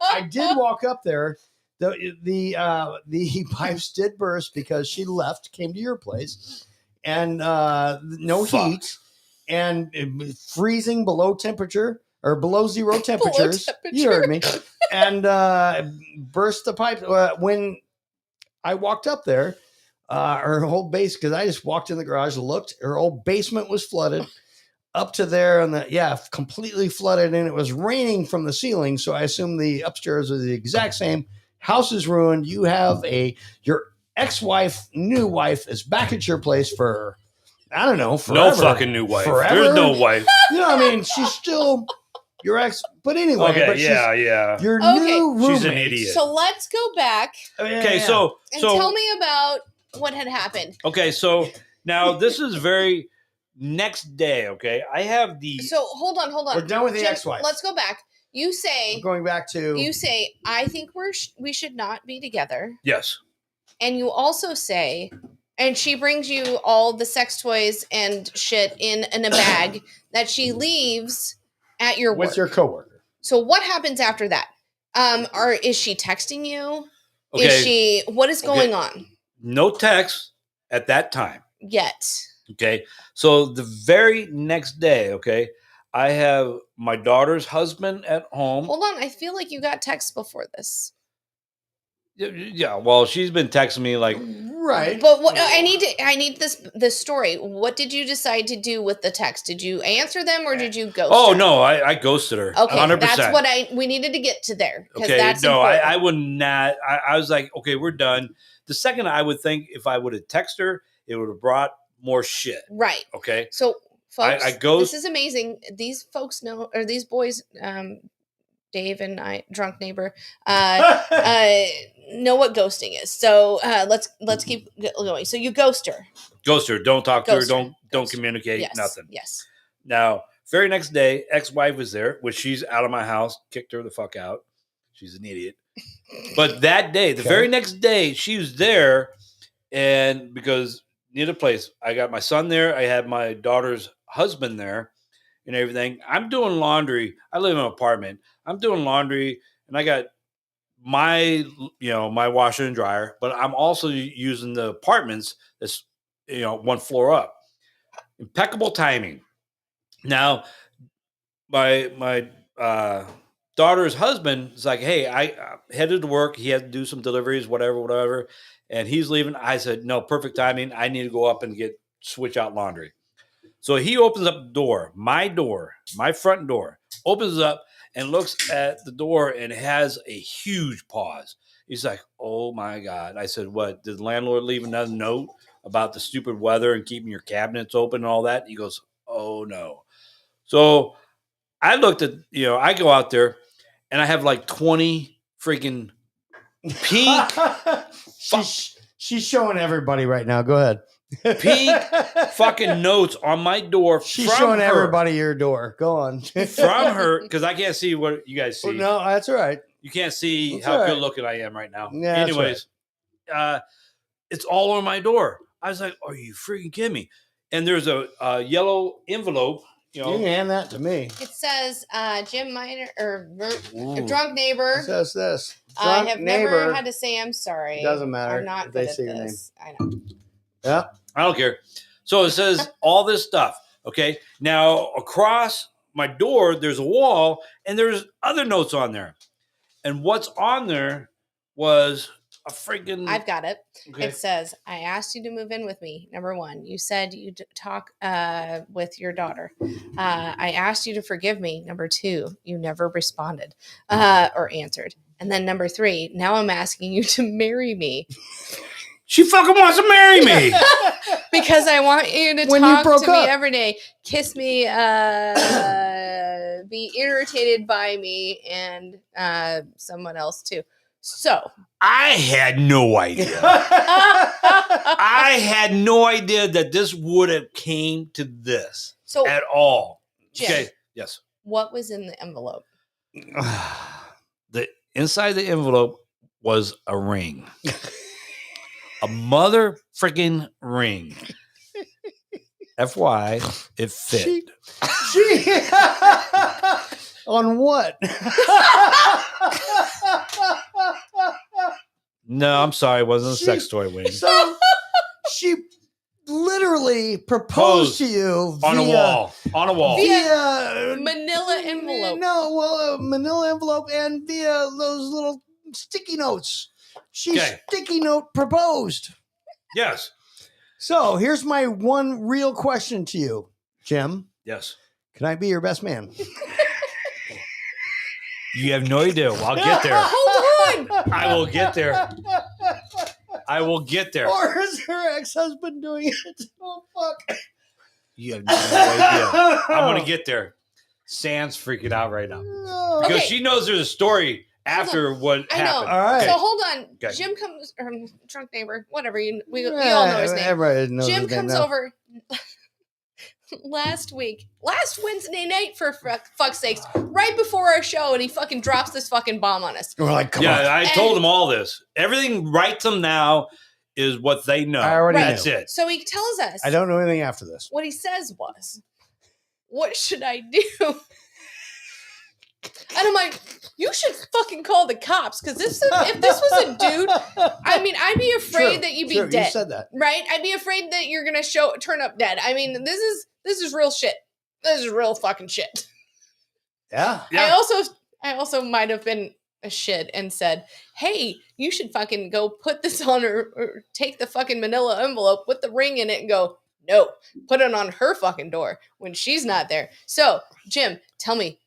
I did walk up there. The pipes did burst because she left, came to your place, and no Fuck. heat, and freezing below temperature or below zero temperatures. You heard me, and burst the pipe when I walked up there. Her whole base, because I just walked in the garage, looked, her whole basement was flooded up to there, and completely flooded, and it was raining from the ceiling. So I assume the upstairs was the exact same. House is ruined. You have your ex-wife, new wife is back at your place for, I don't know, forever. No fucking new wife. Forever. There's no wife. You know what I mean? She's still your ex, but anyway. Okay, but she's yeah. Your Okay. new roommate. She's an idiot. So let's go back Okay, so and tell me about what had happened. Okay, so now this is very next day. Okay, I have the So hold on. We're done with the Jim, ex-wife. Let's go back. You say Going back to I think we should not be together. yes. And you also say, and she brings you all the sex toys and shit in a bag that she leaves at your work. with your coworker. So what happens after that? Is she texting you? Okay. Is she? What is going Okay. on? No text at that time. Yet. Okay, so the very next day, okay, I have my daughter's husband at home. Hold on. I feel like you got texts before this. Yeah, well, she's been texting me like, Right. But what I need this story. What did you decide to do with the text? Did you answer them or did you ghost oh her? no, I ghosted her. Okay, 100%. that's what we needed to get to there. Okay, that's no, important. I would not. I was like, okay, we're done. The second I would think if I would have texted her, it would have brought more shit. Right. Okay. So Folks, I ghost. this is amazing. These folks know, or these boys, Dave and I, drunk neighbor, know what ghosting is. So let's keep going. So you ghost her. Ghost her. Don't talk to her. Ghost her. Don't communicate. Yes. Nothing. Yes. Now, very next day, ex-wife was there, which she's out of my house, kicked her the fuck out. She's an idiot. But that day, the very next day, she was there, and because near the place, I got my son there, I had my daughter's husband there, and everything. I'm doing laundry. I live in an apartment. I'm doing laundry, and I got my washer and dryer, but I'm also using the apartments that's one floor up. Impeccable timing. Now, my daughter's husband is like, hey, I headed to work. He had to do some deliveries, whatever. And he's leaving. I said, no, perfect timing. I need to go up and switch out laundry. So he opens up the door, my front door, opens it up and looks at the door and has a huge pause. He's like, oh my God. I said, what? Did the landlord leave another note about the stupid weather and keeping your cabinets open and all that? He goes, oh no. So I looked at, I go out there and I have like 20 freaking pink. She's showing everybody right now. Go ahead. Pink fucking notes on my door. She's showing everybody your door. Go on. From her, because I can't see what you guys see. No, that's all right. You can't see That's how all right. good looking I am right now. Yeah, that's anyways, it's all on my door. I was like, are you freaking kidding me? And there's a yellow envelope. You can hand that to me. It says Jim Miner or drunk neighbor. It says this. I Drunk have neighbor. never had to say I'm sorry. It doesn't matter I'm not if they good say at your this. I know. Yeah. I don't care. So it says all this stuff. Okay. Now across my door, there's a wall and there's other notes on there. And what's on there was a freaking. I've got it. Okay. It says, I asked you to move in with me. Number 1, you said you'd talk with your daughter. I asked you to forgive me. Number 2, you never responded or answered. And then number 3, now I'm asking you to marry me. She fucking wants to marry me. Because I want you to When you talk broke to me up. every day, kiss me, be irritated by me, and someone else too. So I had no idea. I had no idea that this would have came to this at all. Jim, Okay. Yes. what was in the envelope? The inside the envelope was a ring. A mother freaking ring. FY, it fit. On what? No, I'm sorry. It wasn't a sex toy, Wayne. So she literally proposed to you on a wall. On a wall. Via manila envelope. No, well, a manila envelope and via those little sticky notes. She Okay. sticky note proposed. Yes. So here's my one real question to you, Jim. Yes. Can I be your best man? You have no idea. I'll get there. Hold on. I will get there. I will get there. Or is her ex-husband doing it? Oh, fuck. You have no idea. I'm going to get there. Sam's freaking out right now. Because Okay. she knows there's a story after what I know. happened. All right. So hold on. Okay. Jim comes, or drunk neighbor, whatever. We all know his name. Everybody knows Jim his name comes now. over last Wednesday night, for fuck's sakes, right before our show, and he fucking drops this fucking bomb on us. We're like, come Yeah, on. I told them all this. Everything right to them now is what they know. I already That's knew. it. So he tells us. I don't know anything after this. What he says was, what should I do? And I'm like, you should fucking call the cops, because if this was a dude, I mean, I'd be afraid True, that you'd be true, you dead. said that. Right? I'd be afraid that you're gonna turn up dead. I mean, this is real shit. This is real fucking shit. Yeah. I also might have been a shit and said, hey, you should fucking go put this on or take the fucking manila envelope with the ring in it and go, no, put it on her fucking door when she's not there. So, Jim, tell me,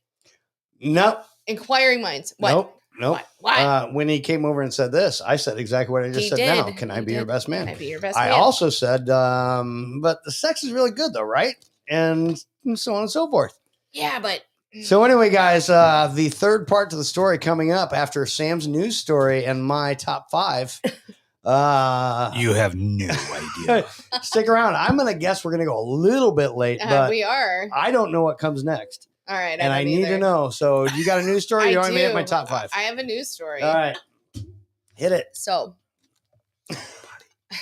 Nope. inquiring minds, what? Nope. Why? When he came over and said this, I said exactly what I just He said did. now. Can I He be your did. best man? Can I be your best I man? also said, but the sex is really good though, right? and so on and so forth. Yeah, but So anyway, guys, the third part to the story coming up after Sam's news story and my top 5. You have no idea. Stick around. I'm going to guess we're going to go a little bit late, but we are. I don't know what comes next. All right. And I need to know. So you got a news story? You want me to hit my top 5? I have a news story. All right. Hit it. So.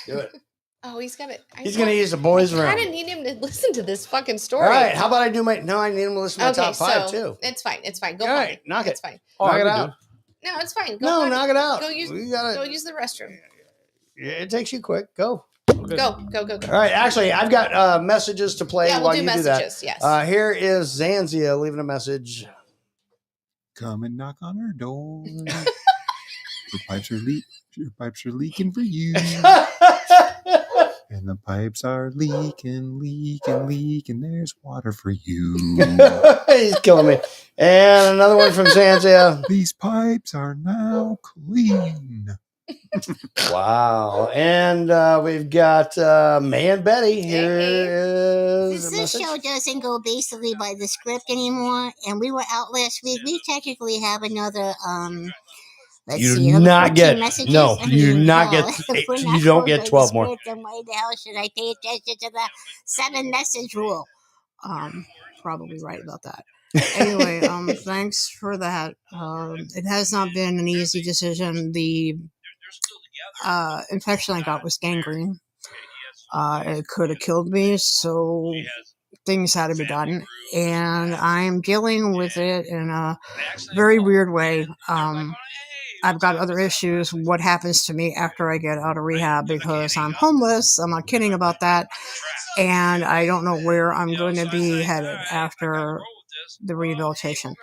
Do it. Oh, he's got it. He's going to use the boys' room. I didn't need him to listen to this fucking story. All right. How about I do my... No, I need him to listen to my top 5, so too. It's fine. It's fine. Go All on. right. Knock it. It's fine. Knock it out. No, it's fine. Go No, on. knock it out. Go use, We gotta- go use the restroom. It takes you quick. Go. Go. All right. Actually, I've got messages to play Yeah, we'll while do you messages, do that. yes. Here is Zanzia leaving a message. Come and knock on her door. Your pipes are leaking for you. And the pipes are leaking. There's water for you. He's killing me. And another one from Zanzia. These pipes are now clean. Wow. And we've got May and Betty. Here is a This message. show doesn't go basically by the script anymore, and we were out last week. We technically have another let's You see, do another not 14 get messages. no. You do not No, get. if we're You not don't going get by the 12 more. script, then why the hell should I pay attention to the 7 message rule? Probably right about that. Anyway, thanks for that. It has not been an easy decision. The infection I got was gangrene. It could have killed me, so things had to be done, and I'm dealing with it in a very weird way. I've got other issues. What happens to me after I get out of rehab, because I'm homeless. I'm not kidding about that. And I don't know where I'm going to be headed after the rehabilitation.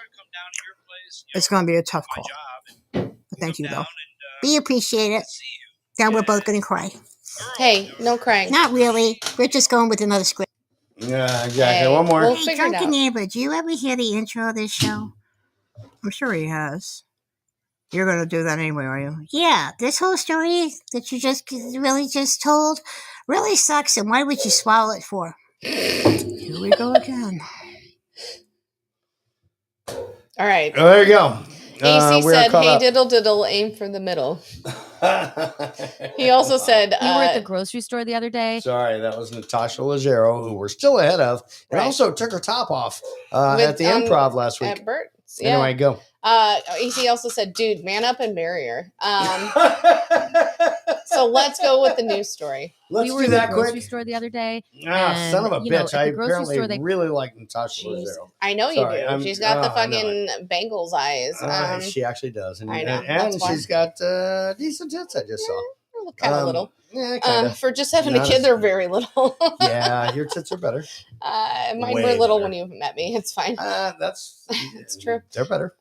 It's going to be a tough call. But thank you, though. We appreciate it. Now we're both going to cry. Hey, no crying. Not really. We're just going with another script. Yeah, exactly. Hey, One more. we'll Hey, figure it Drunken out. Neighbor, do you ever hear the intro of this show? I'm sure he has. You're going to do that anyway, are you? Yeah, this whole story that you just told really sucks, and why would you swallow it for? Here we go again. All right. Oh, there you go. AC we're said, caught "Hey, up. diddle diddle, aim for the middle." He also said, We were at the grocery store the other day. Sorry, that was Natasha Leggero, who we're still ahead of, and Right. also took her top off with, at the improv last week. at Bert's. Yeah. Anyway, go. AC also said, "Dude, man up and marry her." So let's go with the news story. Let's we were do at that the grocery quick. store the other day. Ah, and, son of a you know, bitch. at I the grocery apparently store, they really like Natasha Leggero. I know you Sorry, do. I'm- She's got the I know fucking Bengals eyes. She actually does. And, I know, and that's why. she's got decent tits, I just saw. Kind of little. Yeah, kind of. For just having a kid, they're very little. Yeah, your tits are better. Mine Way were little better. when you met me. It's fine. That's it's true. They're better.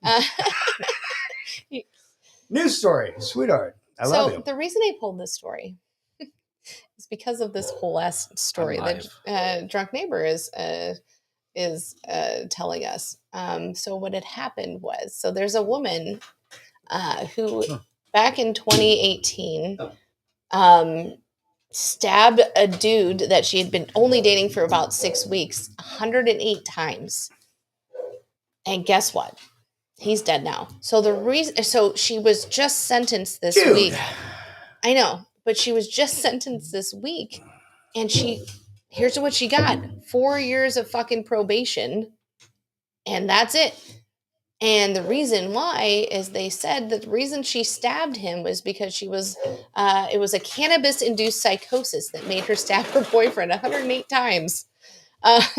News story, sweetheart. I love you. The reason I pulled this story is because of this whole last story that Drunk Neighbor is telling us. So what had happened was, so there's a woman who back in 2018 stabbed a dude that she had been only dating for about 6 weeks 108 times. And guess what? He's dead now. So she was just sentenced this Dude. week. I know, but she was just sentenced this week, and here's what she got: 4 years of fucking probation, and that's it. And the reason why is they said that the reason she stabbed him was because it was a cannabis-induced psychosis that made her stab her boyfriend 108 times.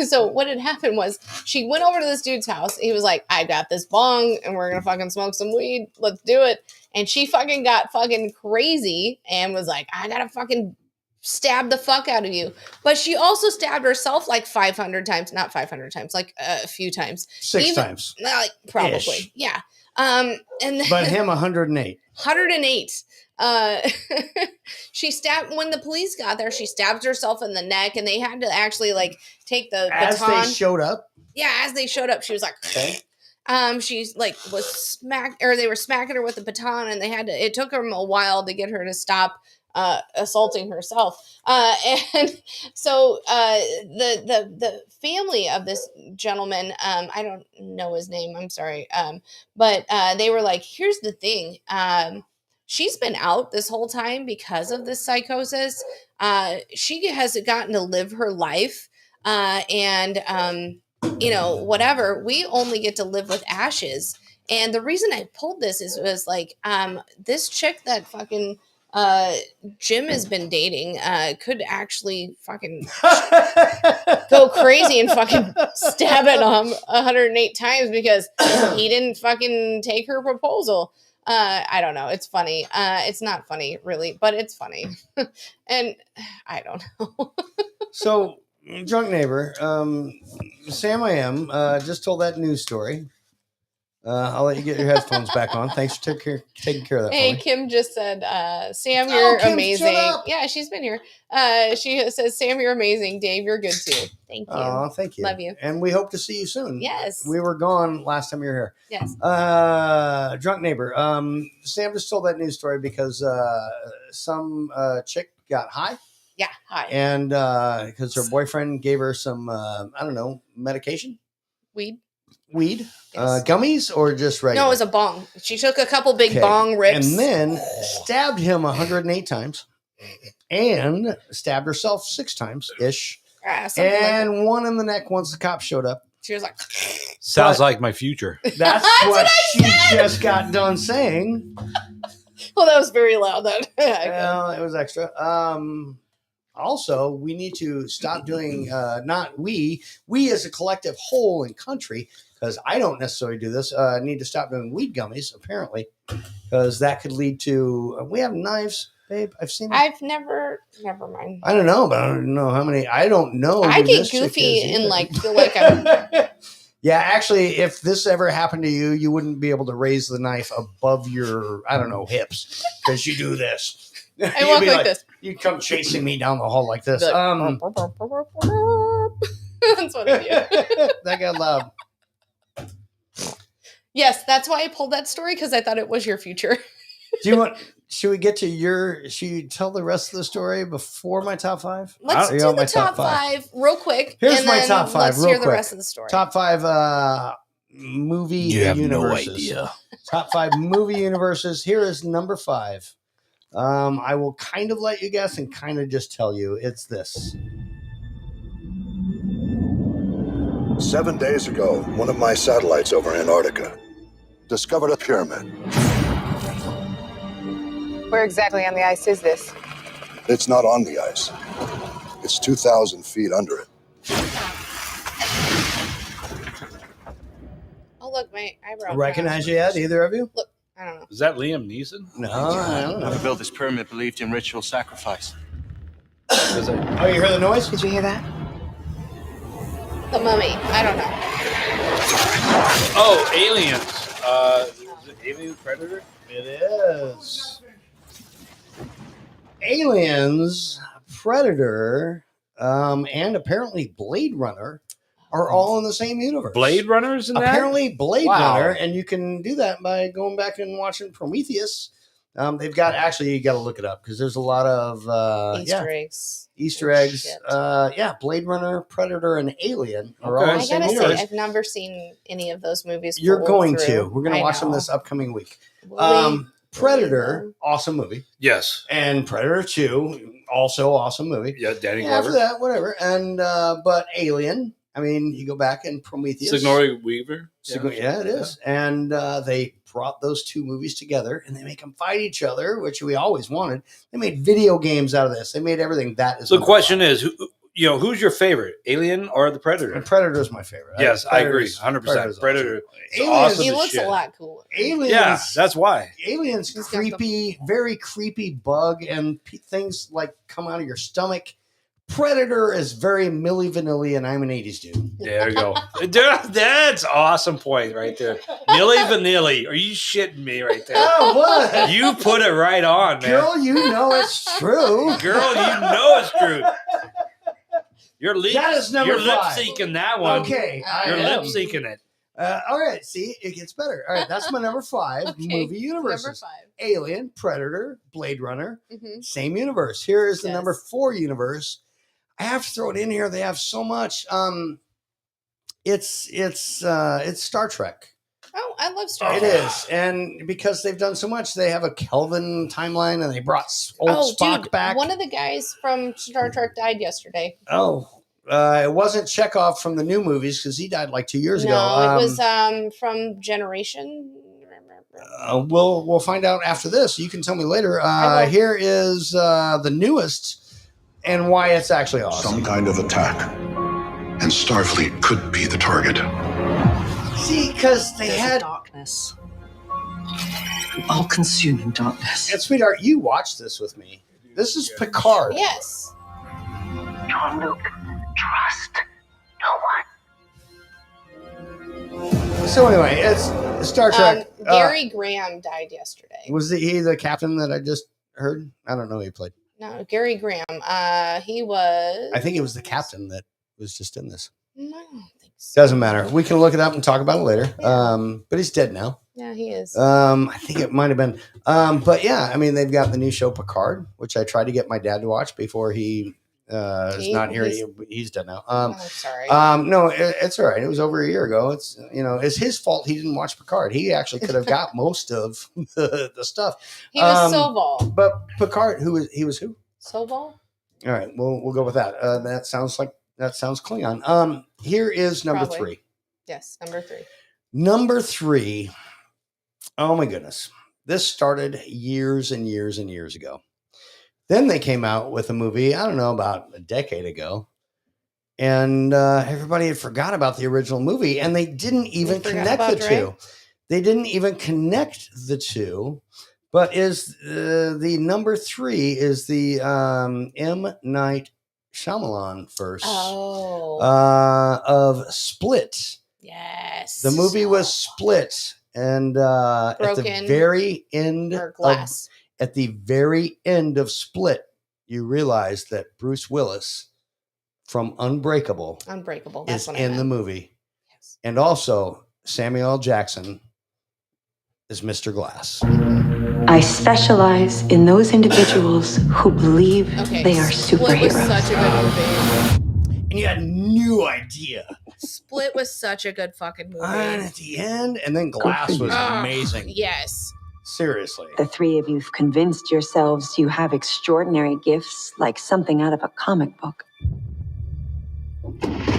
So what had happened was she went over to this dude's house. He was like, "I got this bong and we're going to fucking smoke some weed. Let's do it." And she fucking got fucking crazy and was like, "I got to fucking stab the fuck out of you." But she also stabbed herself like 500 times, not 500 times, like a few times. 6 times. Like probably. Ish. Yeah. And But him 108. 108. She stabbed when the police got there. She stabbed herself in the neck, and they had to actually like take the As baton. they showed up. Yeah, as they showed up, she was like, Okay. she's like was smacked, or they were smacking her with the baton, and they had to. It took them a while to get her to stop. assaulting herself. And so the family of this gentleman, I don't know his name, I'm sorry, but they were like, here's the thing. She's been out this whole time because of this psychosis. She has gotten to live her life, and whatever. We only get to live with ashes. And the reason I pulled this was like, this chick that fucking Jim has been dating could actually fucking go crazy and fucking stab at him 108 times because he didn't fucking take her proposal. I don't know. It's funny. It's not funny, really, but it's funny. And I don't know. So, drunk neighbor, Sam I am just told that news story. I'll let you get your headphones back on. Thanks for taking care of that. Hey, for me. Kim just said, Sam, you're Kim, amazing. shut up. Yeah, she's been here. She says, Sam, you're amazing. Dave, you're good too. Thank you. Oh, thank you. Love you. And we hope to see you soon. Yes. We were gone last time you were here. Yes. Drunk neighbor. Sam just told that news story because some chick got high. Yeah, hi. And because her boyfriend gave her some, I don't know, medication? Weed? Gummies or just regular? No, it was a bong. She took a couple big Okay. bong rips. And then stabbed him 108 times and stabbed herself 6 times ish. Something like that. And one in the neck once the cops showed up. She was like, Sounds like my future. That's what she just got done saying. well, that was very loud. Well, it was extra. Also, we need to stop doing, not we as a collective whole and country, because I don't necessarily do this, need to stop doing weed gummies, apparently, because that could lead to, we have knives, babe. I've seen them. never mind. I don't know, but I don't know how many. I don't know. I who get this chick goofy is and either. like feel like I'm. Yeah, actually, if this ever happened to you, you wouldn't be able to raise the knife above your, I don't know, hips, because you do this. I You'd walk be like this. You'd come chasing me down the hall like this. Be like, That's what I do. That got loud. Yes, that's why I pulled that story because I thought it was your future. Do you want? Should we get to your? Should you tell the rest of the story before my top 5? Let's Or you do want the my top 5 real quick. Here's and my then top 5. Let's real hear quick. the rest of the story. Top 5 movie You have no universes. idea. Top 5 movie universes. Here is number 5. I will kind of let you guess and kind of just tell you it's this. 7 days ago, one of my satellites over Antarctica discovered a pyramid. Where exactly on the ice is this? It's not on the ice. It's 2,000 feet under it. Oh, look, my eyebrow. Recognize you yet, either of you? Look, I don't know. Is that Liam Neeson? No, I don't know. Whoever built this pyramid believed in ritual sacrifice. Oh, you hear the noise? Did you hear that? The Mummy. I don't know. Oh, Aliens. Is it Alien Predator? It is. Aliens, Predator, and apparently Blade Runner are all in the same universe. Blade Runners in that? Apparently Blade Wow. Runner, and you can do that by going back and watching Prometheus. They've got, actually, you got to look it up because there's a lot of Easter eggs. Easter eggs. Shit. Blade Runner, Predator, and Alien are all Okay. in the I same gotta universe. say, I've never seen any of those movies. You're pulled going through. to. We're going to I watch them know. this upcoming week. Will we? Predator, awesome movie. Yes. And Predator 2, also awesome movie. Yeah, Danny Yeah, after Glover. that, whatever. And but Alien, I mean, you go back and Prometheus. Sigourney Weaver. Yeah, it is. And they brought those two movies together and they make them fight each other, which we always wanted. They made video games out of this. They made everything. That is So the question is, who's your favorite, Alien or the Predator? And Predator is my favorite. Yes, I agree, Predator's- 100%. Predator. is Aliens- awesome He as looks shit. a lot cooler. Aliens. Yeah, that's why. Aliens, creepy, very creepy bug, and things like come out of your stomach. Predator is very Milli Vanilli, and I'm an 80s dude. There you go. Dude, that's awesome point right there. Milli Vanilli. Are you shitting me right there? Oh, what? You put it right on, man. Girl, you know it's true. Girl, you know it's true. You're That is number You're lip 5. syncing that one. Okay, You're I am. lip syncing it. All right, see, it gets better. All right, that's my number 5 movie universes. Number 5. Alien, Predator, Blade Runner, Mhm. same universe. Here is the number 4 universe. I have to throw it in here. They have so much. It's Star Trek. Oh, I love Star It Trek. is, and because they've done so much, they have a Kelvin timeline, and they brought old Spock dude, back. one of the guys from Star Trek died yesterday. Oh, it wasn't Chekhov from the new movies because he died like 2 years ago. No, it was from Generation. We'll find out after this. You can tell me later. Here is the newest and why it's actually awesome. Some kind of attack. And Starfleet could be the target. See, because they had darkness. All-consuming darkness. And sweetheart, you watched this with me. This is Picard. Yes. Jean-Luc, trust no one. So anyway, it's Star Trek. Gary Graham died yesterday. Was he the captain that I just heard? I don't know who he played. No, Gary Graham. He was. I think it was the captain that was just in this. No, I don't think so. Doesn't matter. We can look it up and talk about it later. But he's dead now. Yeah, he is. I think it might have been. But yeah, I mean, they've got the new show Picard, which I tried to get my dad to watch before he is not here. He's dead now. Sorry. No, it's all right. It was over a year ago. It's it's his fault he didn't watch Picard. He actually could have got most of the stuff. He was Soval. But Picard, he was who? Soval? All right, we'll go with that. That sounds Klingon. Here is number Probably. 3. Yes, number 3. Number 3. Oh my goodness. This started years and years and years ago. Then they came out with a movie, I don't know, about a decade ago. And everybody had forgot about the original movie, and they didn't even connect the two. They didn't even connect the two. But is the number 3 is the M. Night Shyamalan verse of Split. Yes. The movie was Split, and at the very end of Split, you realize that Bruce Willis from Unbreakable That's is what in the movie, and also Samuel L. Jackson is Mr. Glass. I specialize in those individuals who believe they are Split was superheroes. such a good movie. And you had no idea. Split was such a good fucking movie. And at the end, and then Glass was amazing. Yes. Seriously. The 3 of you've convinced yourselves you have extraordinary gifts like something out of a comic book.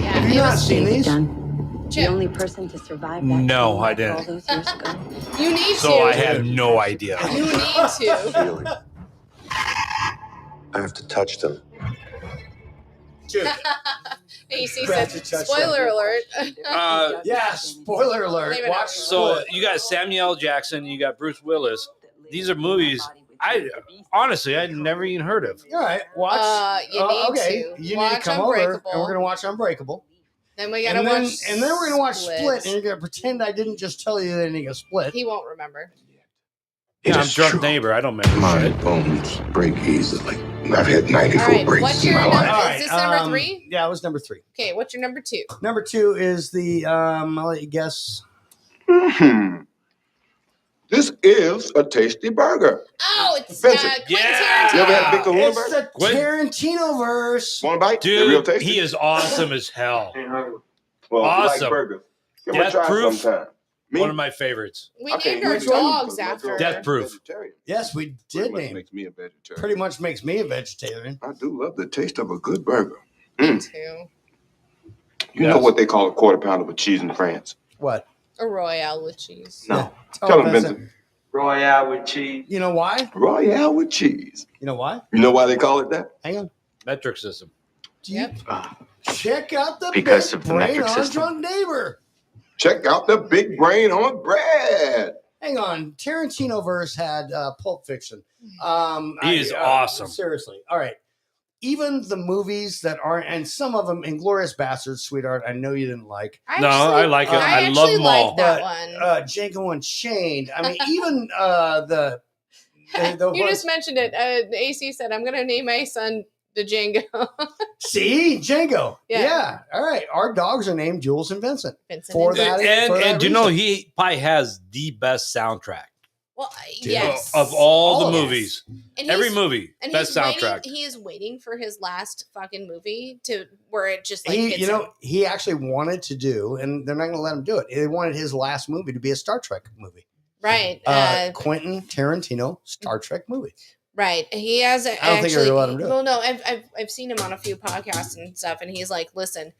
Have you not seen these? The only person to survive that No, I all didn't. those years ago. You need So to. I have no idea. You need to. I have to touch them. AC said, spoiler alert. Yeah, spoiler alert. Leave it Watch out. So you got Samuel L. Jackson, you got Bruce Willis. These are movies I never even heard of. All right, watch. You need okay. to. You need Watch to come over, Unbreakable. and we're gonna watch Unbreakable. Then we gotta and then, watch and then we're gonna watch Split, and you're gonna pretend I didn't just tell you the ending of Split. He won't remember. Yeah, I'm drunk neighbor. I don't remember. My bones break easily. I've had 94 All right, breaks what's in your my number? life. Is this number 3? Yeah, it was number 3. Okay, what's your number 2? Number 2 is the I'll let you guess. This is a tasty burger. Oh, it's Vincent. Quentin Tarantino. You ever had Big Kahuna It's burger? the Tarantino verse. Want a bite? They're real Dude, tasty. he is awesome as hell. Well, if you Awesome. like burgers, give 'em a Death try Proof, sometime. Me? one of my favorites. We I can't named our eat one dogs because my after. girl- Death Proof. Yes, we did much name. makes me a vegetarian. Pretty much makes me a vegetarian. I do love the taste of a good burger. Me too. You know what they call a quarter pounder with cheese in France? What? A Royale with cheese. No. Oh, Tell them, Vincent. Royale with cheese. You know why? Royale with cheese. You know why? You know why they call it that? Hang on. Metric system. Yep. Check out the Because big of the brain metric on system. drunk neighbor. Check out the big brain on bread. Hang on. Tarantino verse had Pulp Fiction. He is awesome. Seriously. All right. Even the movies that aren't, and some of them, Inglourious Bastards, sweetheart, I know you didn't like. I like it. I love them all. that But Django Unchained. I mean, even the You ones- just mentioned it. AC said, I'm going to name my son The Django. See, Django. Yeah. Yeah. All right. Our dogs are named Jules and Vincent. Vincent For and that, And, for that and you know, reason. he probably has the best soundtrack Well, yes. of all the Yes. movies. And Every he's- movie, And best he's soundtrack. He is waiting for his last fucking movie to where it just like He, hits you know, him. he actually wanted to do, and they're not going to let him do it. They wanted his last movie to be a Star Trek movie. Right. Quentin Tarantino Star Trek movie. Right. He has I don't think they're gonna let him do it. Well, no, I've seen him on a few podcasts and stuff, and he's like, listen,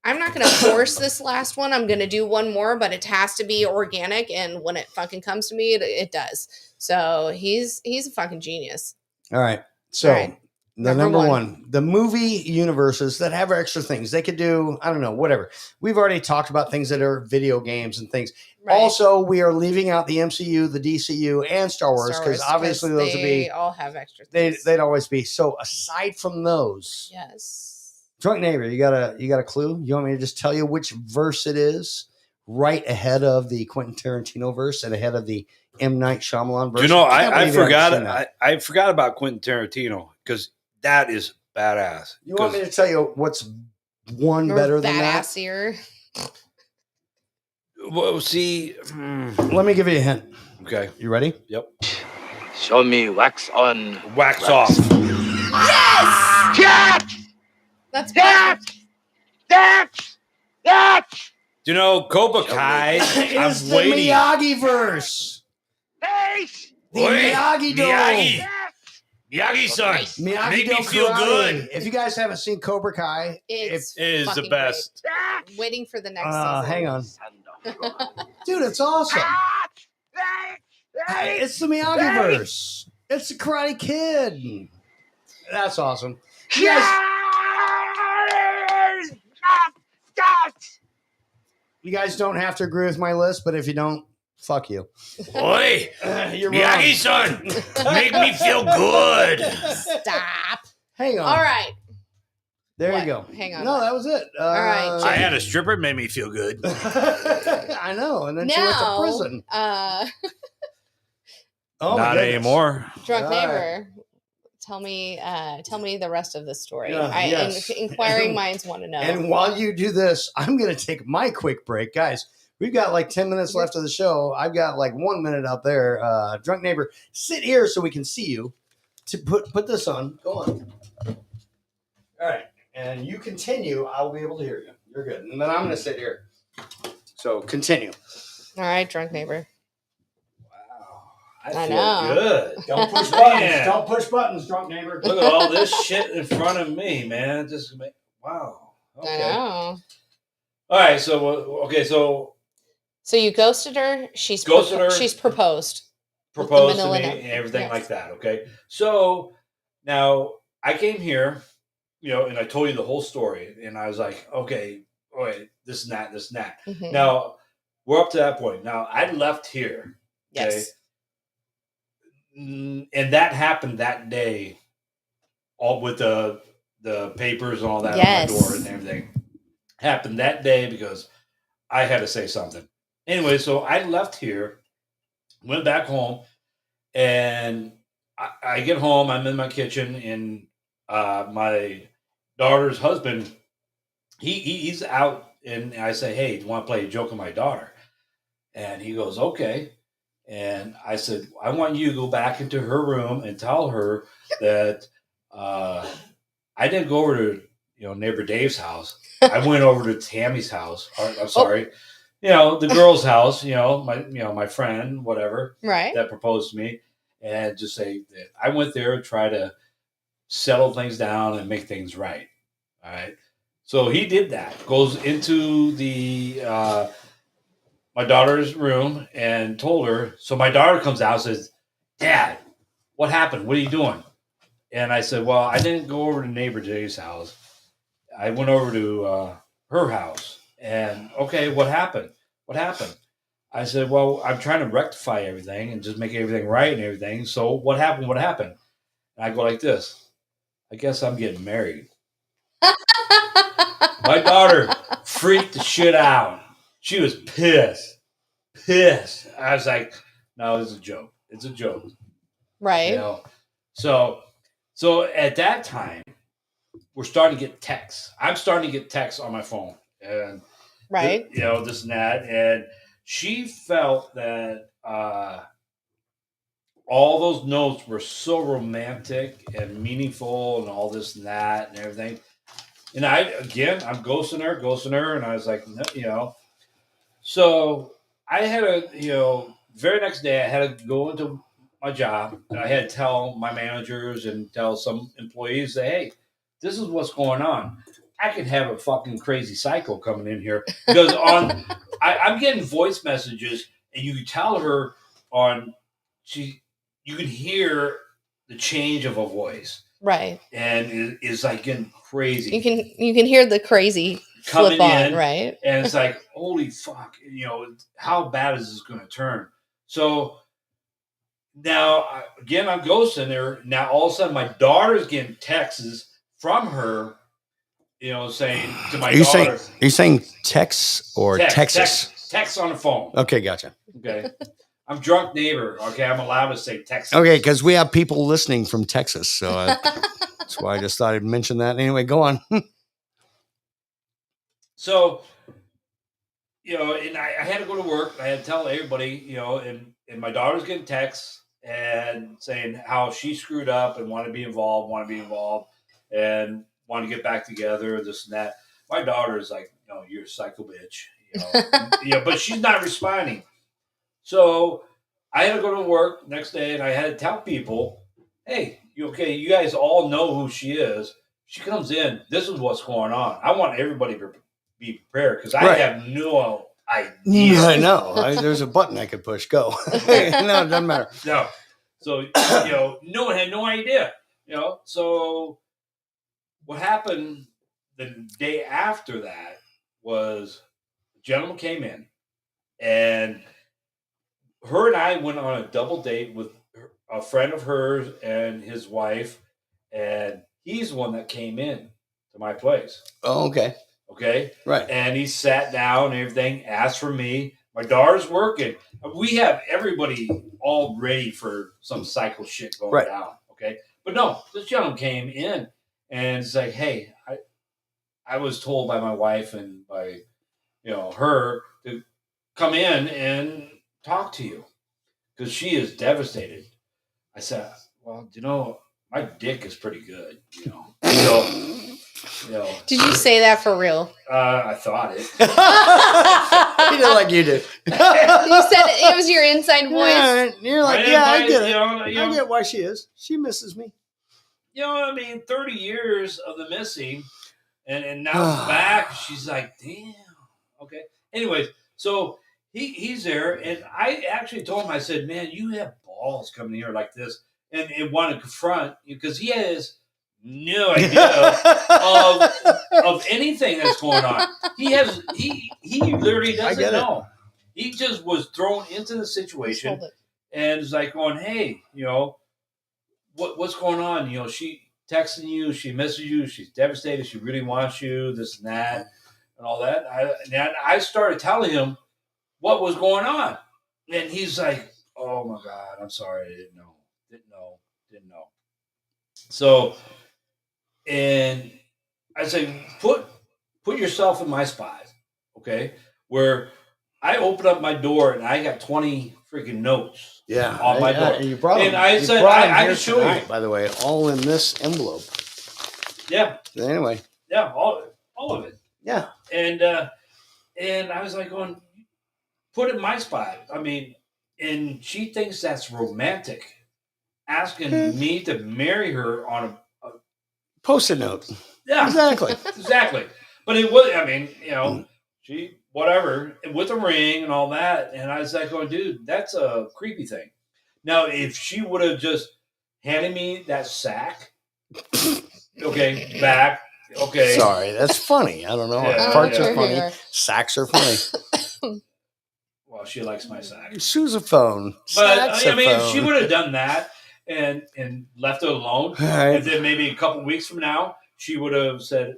I'm not gonna force this last one. I'm gonna do one more, but it has to be organic, and when it fucking comes to me, it does. So he's a fucking genius. All right. So All right. the number one, the movie universes that have extra things. They could do, I don't know, whatever. We've already talked about things that are video games and things. Right. Also, we are leaving out the MCU, the DCU, and Star Wars Star because Wars, obviously those would they be all have extra things. they'd always be. So aside from those, Yes. Drunk Neighbor, you got a clue? You want me to just tell you which verse it is? Right ahead of the Quentin Tarantino verse and ahead of the M. Night Shyamalan verse. Do you know, can't I believe you haven't forgot seen that. I forgot about Quentin Tarantino because that is badass. You want me to tell you what's one Or better than that? badassier. Well, see, Let me give you a hint. okay, You ready? yep. Show me wax on. Wax off. Yes. Catch! That's Do you know Cobra Kai? It's I'm the waiting. Miyagi verse. Face! The Miyagi Do. Miyagi. Miyagi-san. Miyagi Make Do me feel karate. good. If you guys haven't seen Cobra Kai, It's It is the fucking best. great. Waiting for the next season. hang on. Dude, it's awesome. It's the Miyagi verse. It's the Karate Kid. That's awesome. You guys don't have to agree with my list, but if you don't, fuck you. Oi, You're Miyagi-san, make me feel good. Stop. Hang on. All right. There What? you go. Hang on. No, that was it. All right, I had a stripper, made me feel good. I know. And then she went to Now, prison. uh, Oh, my Not goodness. anymore. drunk All right. neighbor, tell me the rest of the story. Yes. Inquiring minds want to know. And while you do this, I'm going to take my quick break. Guys, we've got like 10 minutes left of the show. I've got like 1 minute out there. Drunk neighbor, sit here so we can see you. To put this on. Go on. All right. And you continue. I'll be able to hear you. You're good. And then I'm going to sit here. So continue. All right, drunk neighbor. I I feel know. good. Don't push buttons. Man. Don't push buttons, drunk neighbor. Look at all this shit in front of me, man. Just wow. I Okay. know. All right. So So you ghosted her. She's Ghosted her. She's proposed. with the proposed to manila me note. and everything Yes. like that. Okay. So now I came here, and I told you the whole story, and I was like, okay, all right, this and that, this and that. Mhm. Now we're up to that point. Now I left here. Okay. Yes. And that happened that day, all with the papers and all that Yes. on my door and everything. Happened that day because I had to say something. Anyway, so I left here, went back home, and I get home. I'm in my kitchen, and my daughter's husband, he's out, and I say, "Hey, do you want to play a joke on my daughter?" And he goes, "Okay." And I said, I want you to go back into her room and tell her that I didn't go over to neighbor Dave's house. I went over to Tammy's house. I'm sorry, the girl's house. My friend, whatever, Right. that proposed to me, and just say that I went there to try to settle things down and make things right. All right. So he did that. Goes into the my daughter's room and told her. So my daughter comes out and says, "Dad, what happened? What are you doing?" And I said, "Well, I didn't go over to neighbor Jay's house. I went over to her house. And okay, what happened? What happened?" I said, "Well, I'm trying to rectify everything and just make everything right and everything. So what happened? What happened?" And I go like this. I guess I'm getting married. My daughter freaked the shit out. She was pissed. I was like, "No, it's a joke. It's a joke." Right. So at that time, we're starting to get texts. I'm starting to get texts on my phone, and Right. this and that, and she felt that all those notes were so romantic and meaningful, and all this and that and everything. And I'm ghosting her, and I was like, no. So I had very next day I had to go into my job, and I had to tell my managers and tell some employees that, hey, this is what's going on. I could have a fucking crazy psycho coming in here because I'm getting voice messages, and you can tell her you can hear the change of a voice, right? And it's like getting crazy. You can hear the crazy coming flip on, in, right? And it's like, holy fuck, how bad is this going to turn? So now, again, I'm ghosting her. Now, all of a sudden, my daughter's getting texts from her, saying to my daughter. Are you saying Tex or Texas? Text on the phone. Okay, gotcha. Okay. I'm drunk neighbor. Okay, I'm allowed to say Texas. Okay, because we have people listening from Texas. So that's why I just thought I'd mention that. Anyway, go on. So, and I had to go to work. I had to tell everybody, and my daughter's getting texts and saying how she screwed up and want to be involved, and want to get back together, this and that. My daughter is like, no, you're a psycho bitch. But she's not responding. So I had to go to work next day, and I had to tell people, hey, you guys all know who she is. She comes in. This is what's going on. I want everybody to be prepared because I have no idea. I know. There's a button I could push. Go. No, it doesn't matter. No. So, no one had no idea. So what happened the day after that was a gentleman came in, and her and I went on a double date with a friend of hers and his wife, and he's the one that came in to my place. Oh, okay. Okay? Right. And he sat down and everything, asked for me. My daughter's working. We have everybody all ready for some psycho shit going down. Okay? But no, this gentleman came in and it's like, hey, I was told by my wife and by her to come in and talk to you because she is devastated. I said, well, my dick is pretty good, Did you say that for real? I thought it. You did like you did. You said it was your inside voice. Yeah, you're like, I get it. I get why she is. She misses me. 30 years of the missing, and now it's back. She's like, damn. Okay. Anyways, so he's there, and I actually told him, I said, man, you have balls coming here like this and want to confront you because he has no idea of anything that's going on. He literally doesn't know. He just was thrown into the situation and is like going, hey, what's going on? She texting you, she misses you, she's devastated, she really wants you, this and that, and all that. I started telling him what was going on, and he's like, "Oh my God, I'm sorry, I didn't know." So, and I said, put yourself in my spot, okay? Where I opened up my door and I got 20 freaking notes. Yeah, on my door. You brought and them. I said, I can show you. By the way, all in this envelope. Yeah. Anyway. Yeah, all of it. Yeah. And I was like going, put it in my spot. I mean, and she thinks that's romantic, asking me to marry her on a Post-it note. Yeah, exactly. Exactly. But it was, I mean, she, whatever, with a ring and all that. And I was like, oh, dude, that's a creepy thing. Now, if she would have just handed me that sack, okay, back, okay. Sorry, that's funny. I don't know. Parts are funny. Sacks are funny. Well, she likes my sack. Sousaphone. But, I mean, if she would have done that and left it alone, right. And then maybe a couple weeks from now, she would have said,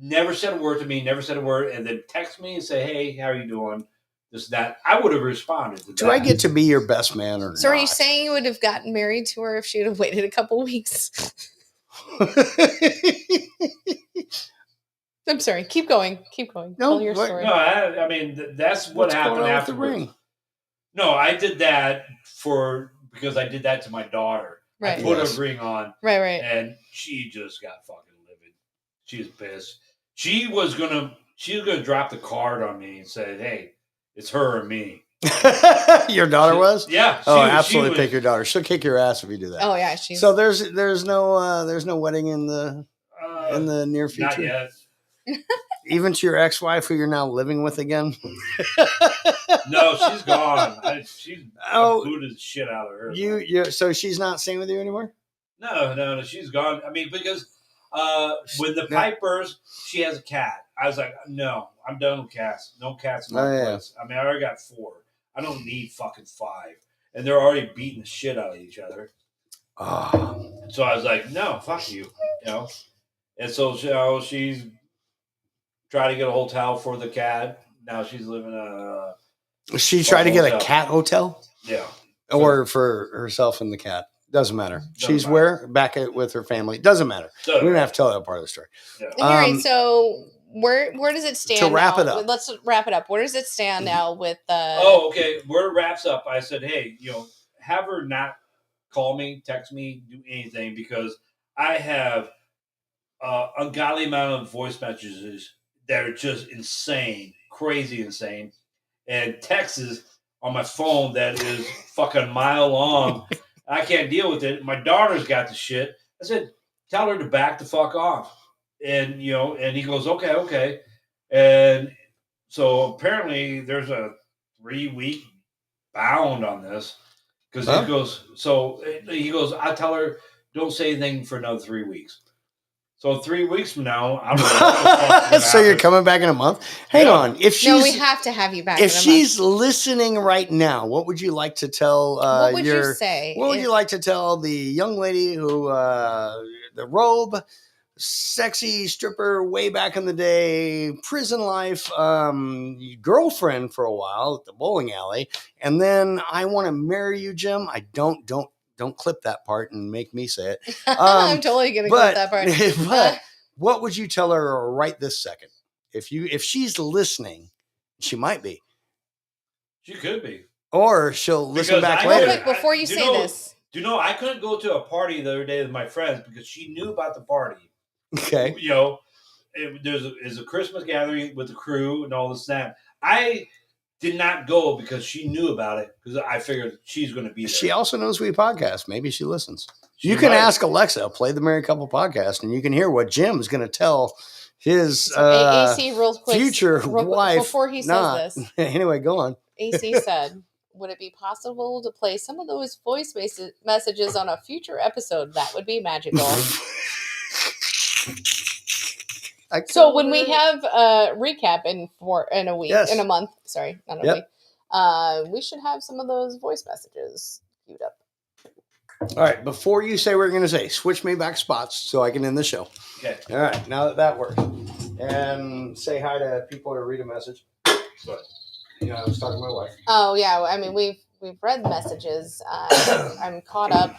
never said a word to me, never said a word, and then text me and say, hey, how are you doing? This, that. I would have responded to that. Do I get to be your best man or not? So are you saying you would have gotten married to her if she would have waited a couple weeks? I'm sorry. Keep going. Keep going. Tell your story. No, I mean that's what happened after the ring. No, I did that because I did that to my daughter. Right. I put a ring on. Right. And she just got fucking livid. She was pissed. She was gonna drop the card on me and say, "Hey, it's her or me." Your daughter was? Yeah. Absolutely pick your daughter. She'll kick your ass if you do that. Oh yeah, So there's no wedding in the near future. Not yet. Even to your ex-wife, who you're now living with again. No, she's gone. She's booted the shit out of her. So she's not staying with you anymore? No, she's gone. I mean, because when the pipe burst, she has a cat. I was like, no, I'm done with cats. No cats in my place. I mean, I already got 4. I don't need fucking 5. And they're already beating the shit out of each other. So I was like, no, fuck you. And so she's trying to get a hotel for the cat. Now she's living She tried to get a cat hotel? Yeah. Or for herself and the cat. Doesn't matter. She's where? Back with her family. Doesn't matter. We don't have to tell that part of the story. Yeah. So where does it stand to wrap now? it up? Let's wrap it up. Where does it stand now with okay. Where it wraps up, I said, hey, have her not call me, text me, do anything, because I have ungodly amount of voice messages that are just insane, crazy insane, and texts on my phone that is fucking mile long. I can't deal with it. My daughter's got the shit. I said, tell her to back the fuck off. And, and he goes, okay. And so apparently there's a 3-week bound on this. Because he goes, I tell her, don't say anything for another 3 weeks. So 3 weeks from now, I don't know what the fuck's So you're coming back in a month? Hang on. No, we have to have you back. If she's listening right now, what would you like to tell? What would you say? What would you like to tell the young lady who the robe, sexy stripper way back in the day, prison life, girlfriend for a while at the bowling alley, and then I want to marry you, Jim? I don't clip that part and make me say it. I'm totally gonna clip that part. But what would you tell her right this second? If she's listening, she might be. She could be. Or she'll listen back later. Real quick, before you say this. Do you know I couldn't go to a party the other day with my friends because she knew about the party. Okay. There's a Christmas gathering with the crew and all this and that. I did not go because she knew about it because I figured she's going to be there. She also knows we podcast. Maybe she listens. You can ask Alexa, play the Married Couple podcast, and you can hear what Jim's going to tell his AC real quick, future wife. Before he says this. Anyway, go on. AC said, would it be possible to play some of those voice messages on a future episode? That would be magical. So when we have a recap in a week, in a month, sorry, not a week, we should have some of those voice messages queued up. All right, before you say what you're going to say, switch me back spots so I can end the show. Okay. All right, now that works. And say hi to people or read a message. But, I was talking to my wife. Oh, yeah, I mean, we've read messages. I'm caught up.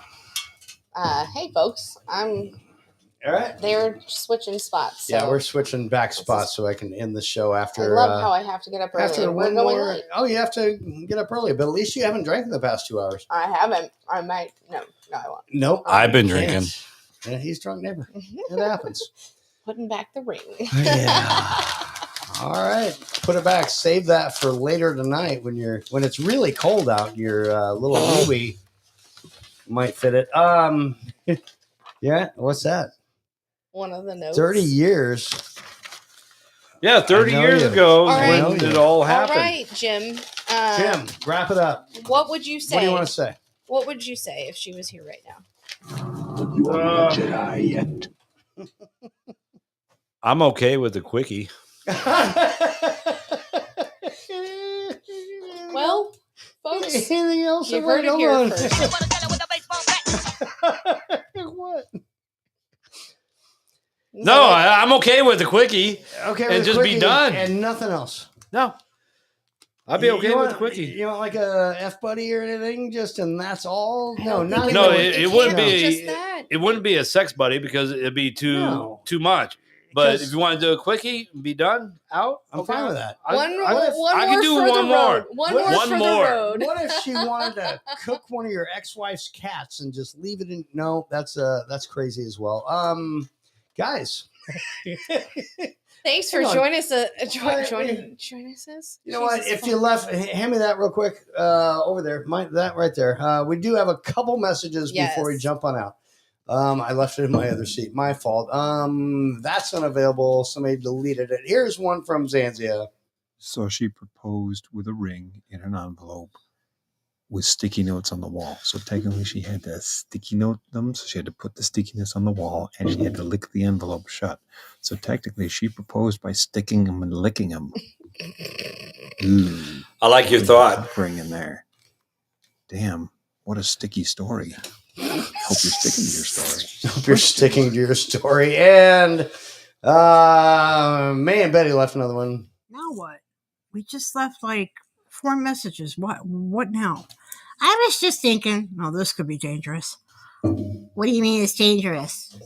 Hey, folks, all right. They're switching spots. So. Yeah, we're switching back spots so I can end the show after. I love how I have to get up early. We're going late. Oh, you have to get up early, but at least you haven't drank in the past 2 hours. I haven't. I might. No, I won't. Nope. I've been drinking. Yeah, he's drunk never. It happens. Putting back the ring. Yeah. All right. Put it back. Save that for later tonight when it's really cold out. Your little Louie might fit it. Yeah. What's that? One of the notes. 30 years. Yeah, 30 years ago right. when it all happened. All right, Jim. Jim, wrap it up. What would you say? What do you want to say? What would you say if she was here right now? You are not Jedi yet. I'm okay with the quickie. Well, folks, anything else? You've heard it here first. What? No, I'm okay with the quickie. Okay, and with just quickie be done. And nothing else. No. I'd be You okay with want- the quickie. You want like a F buddy or anything, just and that's all? No, don't not think No, even- it wouldn't no. be. just that. It wouldn't be a sex buddy because it'd be too much. But if you want to do a quickie, be done out. I'm fine with that. One I more can do for the one more. road. One more for the road. What if she wanted to cook one of your ex-wife's cats and just leave it in? No, that's crazy as well. Guys. Thanks for Hang on. joining us. Join us. You know what? Jesus If you left, hand me that real quick over there. That right there. We do have a couple messages before we Yes. jump on out. I left it in my other seat. My fault. That's unavailable. Somebody deleted it. Here's one from Zanzia. So she proposed with a ring in an envelope with sticky notes on the wall. So technically she had to sticky note them. So she had to put the stickiness on the wall and she had to lick the envelope shut. So technically she proposed by sticking them and licking them. Ooh, I like your thought. Bring in there. Damn, what a sticky story. Hope you're sticking to your story. Hope you're sticking to your story. And May and Betty left another one. Now what? We just left like 4 messages. What now? I was just thinking, No, this could be dangerous. what do you mean it's dangerous?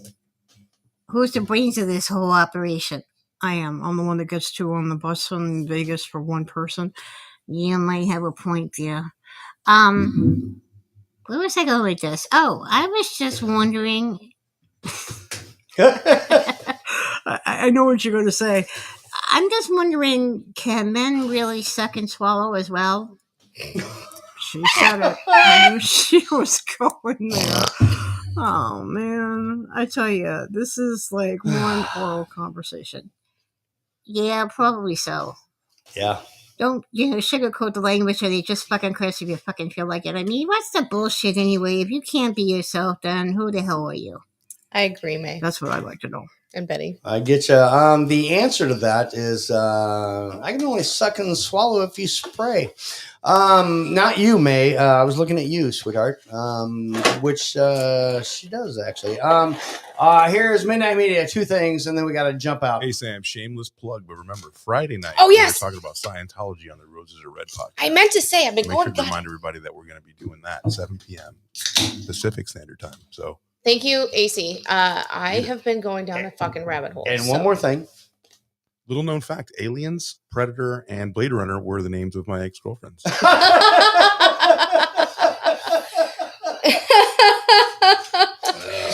Who's the brains of this whole operation? I am. I'm the one that gets 2 on the bus from Vegas for 1 person. You might have a point there. Where was I going with this? Oh, I was just wondering. I know what you're going to say. I'm just wondering, can men really suck and swallow as well? She said it. I knew she was going there. Oh, man. I tell you, this is like one oral conversation. Yeah, probably so. Yeah. Don't, sugarcoat the language or they just fucking curse if you fucking feel like it. I mean, what's the bullshit anyway? If you can't be yourself, then who the hell are you? I agree, May. That's what I'd like to know. And Betty. I get you. The answer to that is I can only suck and swallow if you spray. Not you, May. I was looking at you, sweetheart. Which she does actually. Here's Midnight Media. 2 things, and then we got to jump out. Hey Sam, shameless plug, but remember Friday night. Oh, yes. we were talking about Scientology on the Roses Are Red podcast. I meant to say I've been Make going. sure to remind everybody that we're going to be doing that 7 p.m. Pacific Standard Time. So Thank you, AC. I have been going down a fucking rabbit hole. And one more thing. little known fact: Aliens, Predator, and Blade Runner were the names of my ex-girlfriends.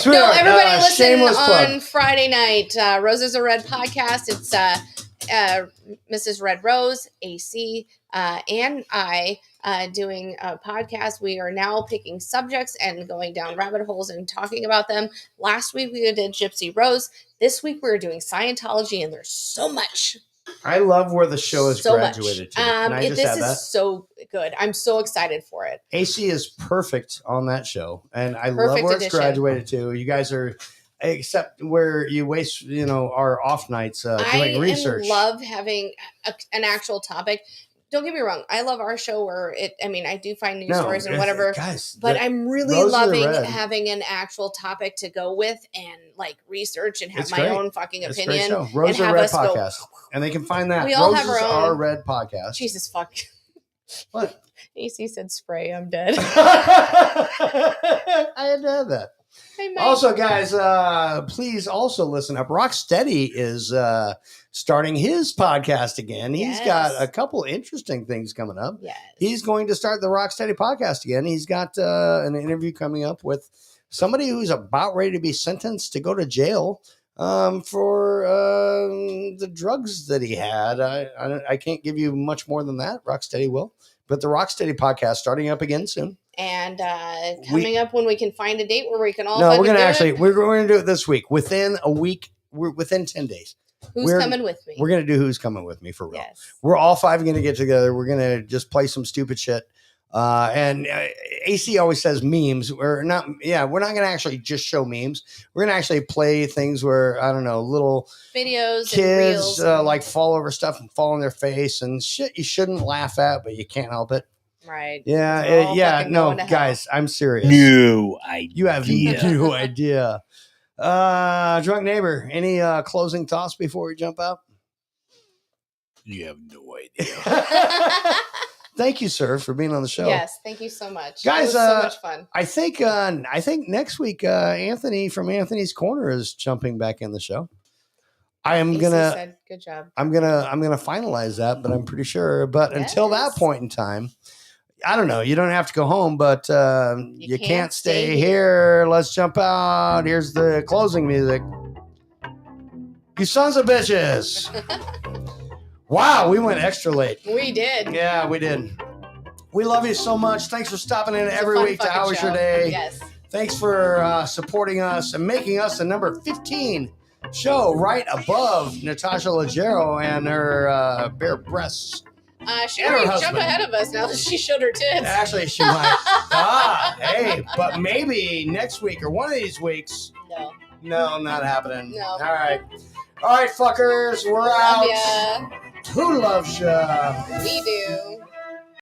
No, everybody listen shameless on plug. Friday night. Roses Are Red podcast. It's Mrs. Red Rose, AC, and I doing a podcast. We are now picking subjects and going down rabbit holes and talking about them. Last week we did Gypsy Rose. This week we're doing Scientology, and there's so much. I love where the show has So much. graduated to. Can I just This add is that? so good. I'm so excited for it. AC is perfect on that show, and I love Perfect where it's addition. graduated to. You guys are, except where you waste, our off nights doing research. I love having an actual topic. Don't get me wrong. I love our show where I do find news stories and whatever, guys. but I'm really Roses Are loving Red. having an actual topic to go with and like research and have It's my great. own fucking It's a great opinion. show. Roses and Are have Red us podcast, and they can find that. We all Roses have our own. Are Red podcast. Jesus fuck. What? AC said spray. I'm dead. I had to have that. Hey, Mike. Also, guys, please also listen up. Rocksteady is starting his podcast again. He's got a couple interesting things coming up. Yes. He's going to start the Rocksteady podcast again. He's got an interview coming up with somebody who's about ready to be sentenced to go to jail for the drugs that he had. I can't give you much more than that. Rocksteady will. But the Rocksteady podcast starting up again soon. And coming up when we can find a date where we can all. No, fucking we're gonna do it. actually we're going to do it this week. Within a week, we're within 10 days. Who's coming with me? We're gonna do Who's Coming With Me for real. Yes. We're all 5 gonna get together. We're gonna just play some stupid shit. And AC always says memes. We're not gonna actually just show memes. We're gonna actually play things where I don't know, little Videos and kids reels. like fall over stuff and fall on their face and shit you shouldn't laugh at, but you can't help it. Right. Yeah, We're all yeah, fucking no, going to hell. guys, I'm serious. No idea. You have no idea. Drunk neighbor, any closing thoughts before we jump out? you have no idea. thank you, sir, for being on the show. Yes, thank you so much. Guys, it was so much fun. I think next week Anthony from Anthony's Corner is jumping back in the show. AC said, good job. I'm gonna finalize that, but I'm pretty sure. But until that point in time, I don't know. You don't have to go home, but you can't stay here. Let's jump out. Here's the closing music. You sons of bitches. Wow, we went extra late. We did. Yeah, we did. We love you so much. Thanks for stopping in It's a every fun week to fucking How Was Your show. Day. Yes. Thanks for supporting us and making us the number 15 show right above Natasha Leggero and her bare breasts. She And her might jump husband. ahead of us now that she showed her tits. Actually, she might. Hey, but maybe next week or one of these weeks. No, not happening. No. All right, fuckers, we're out. Ya. Who loves ya? We do.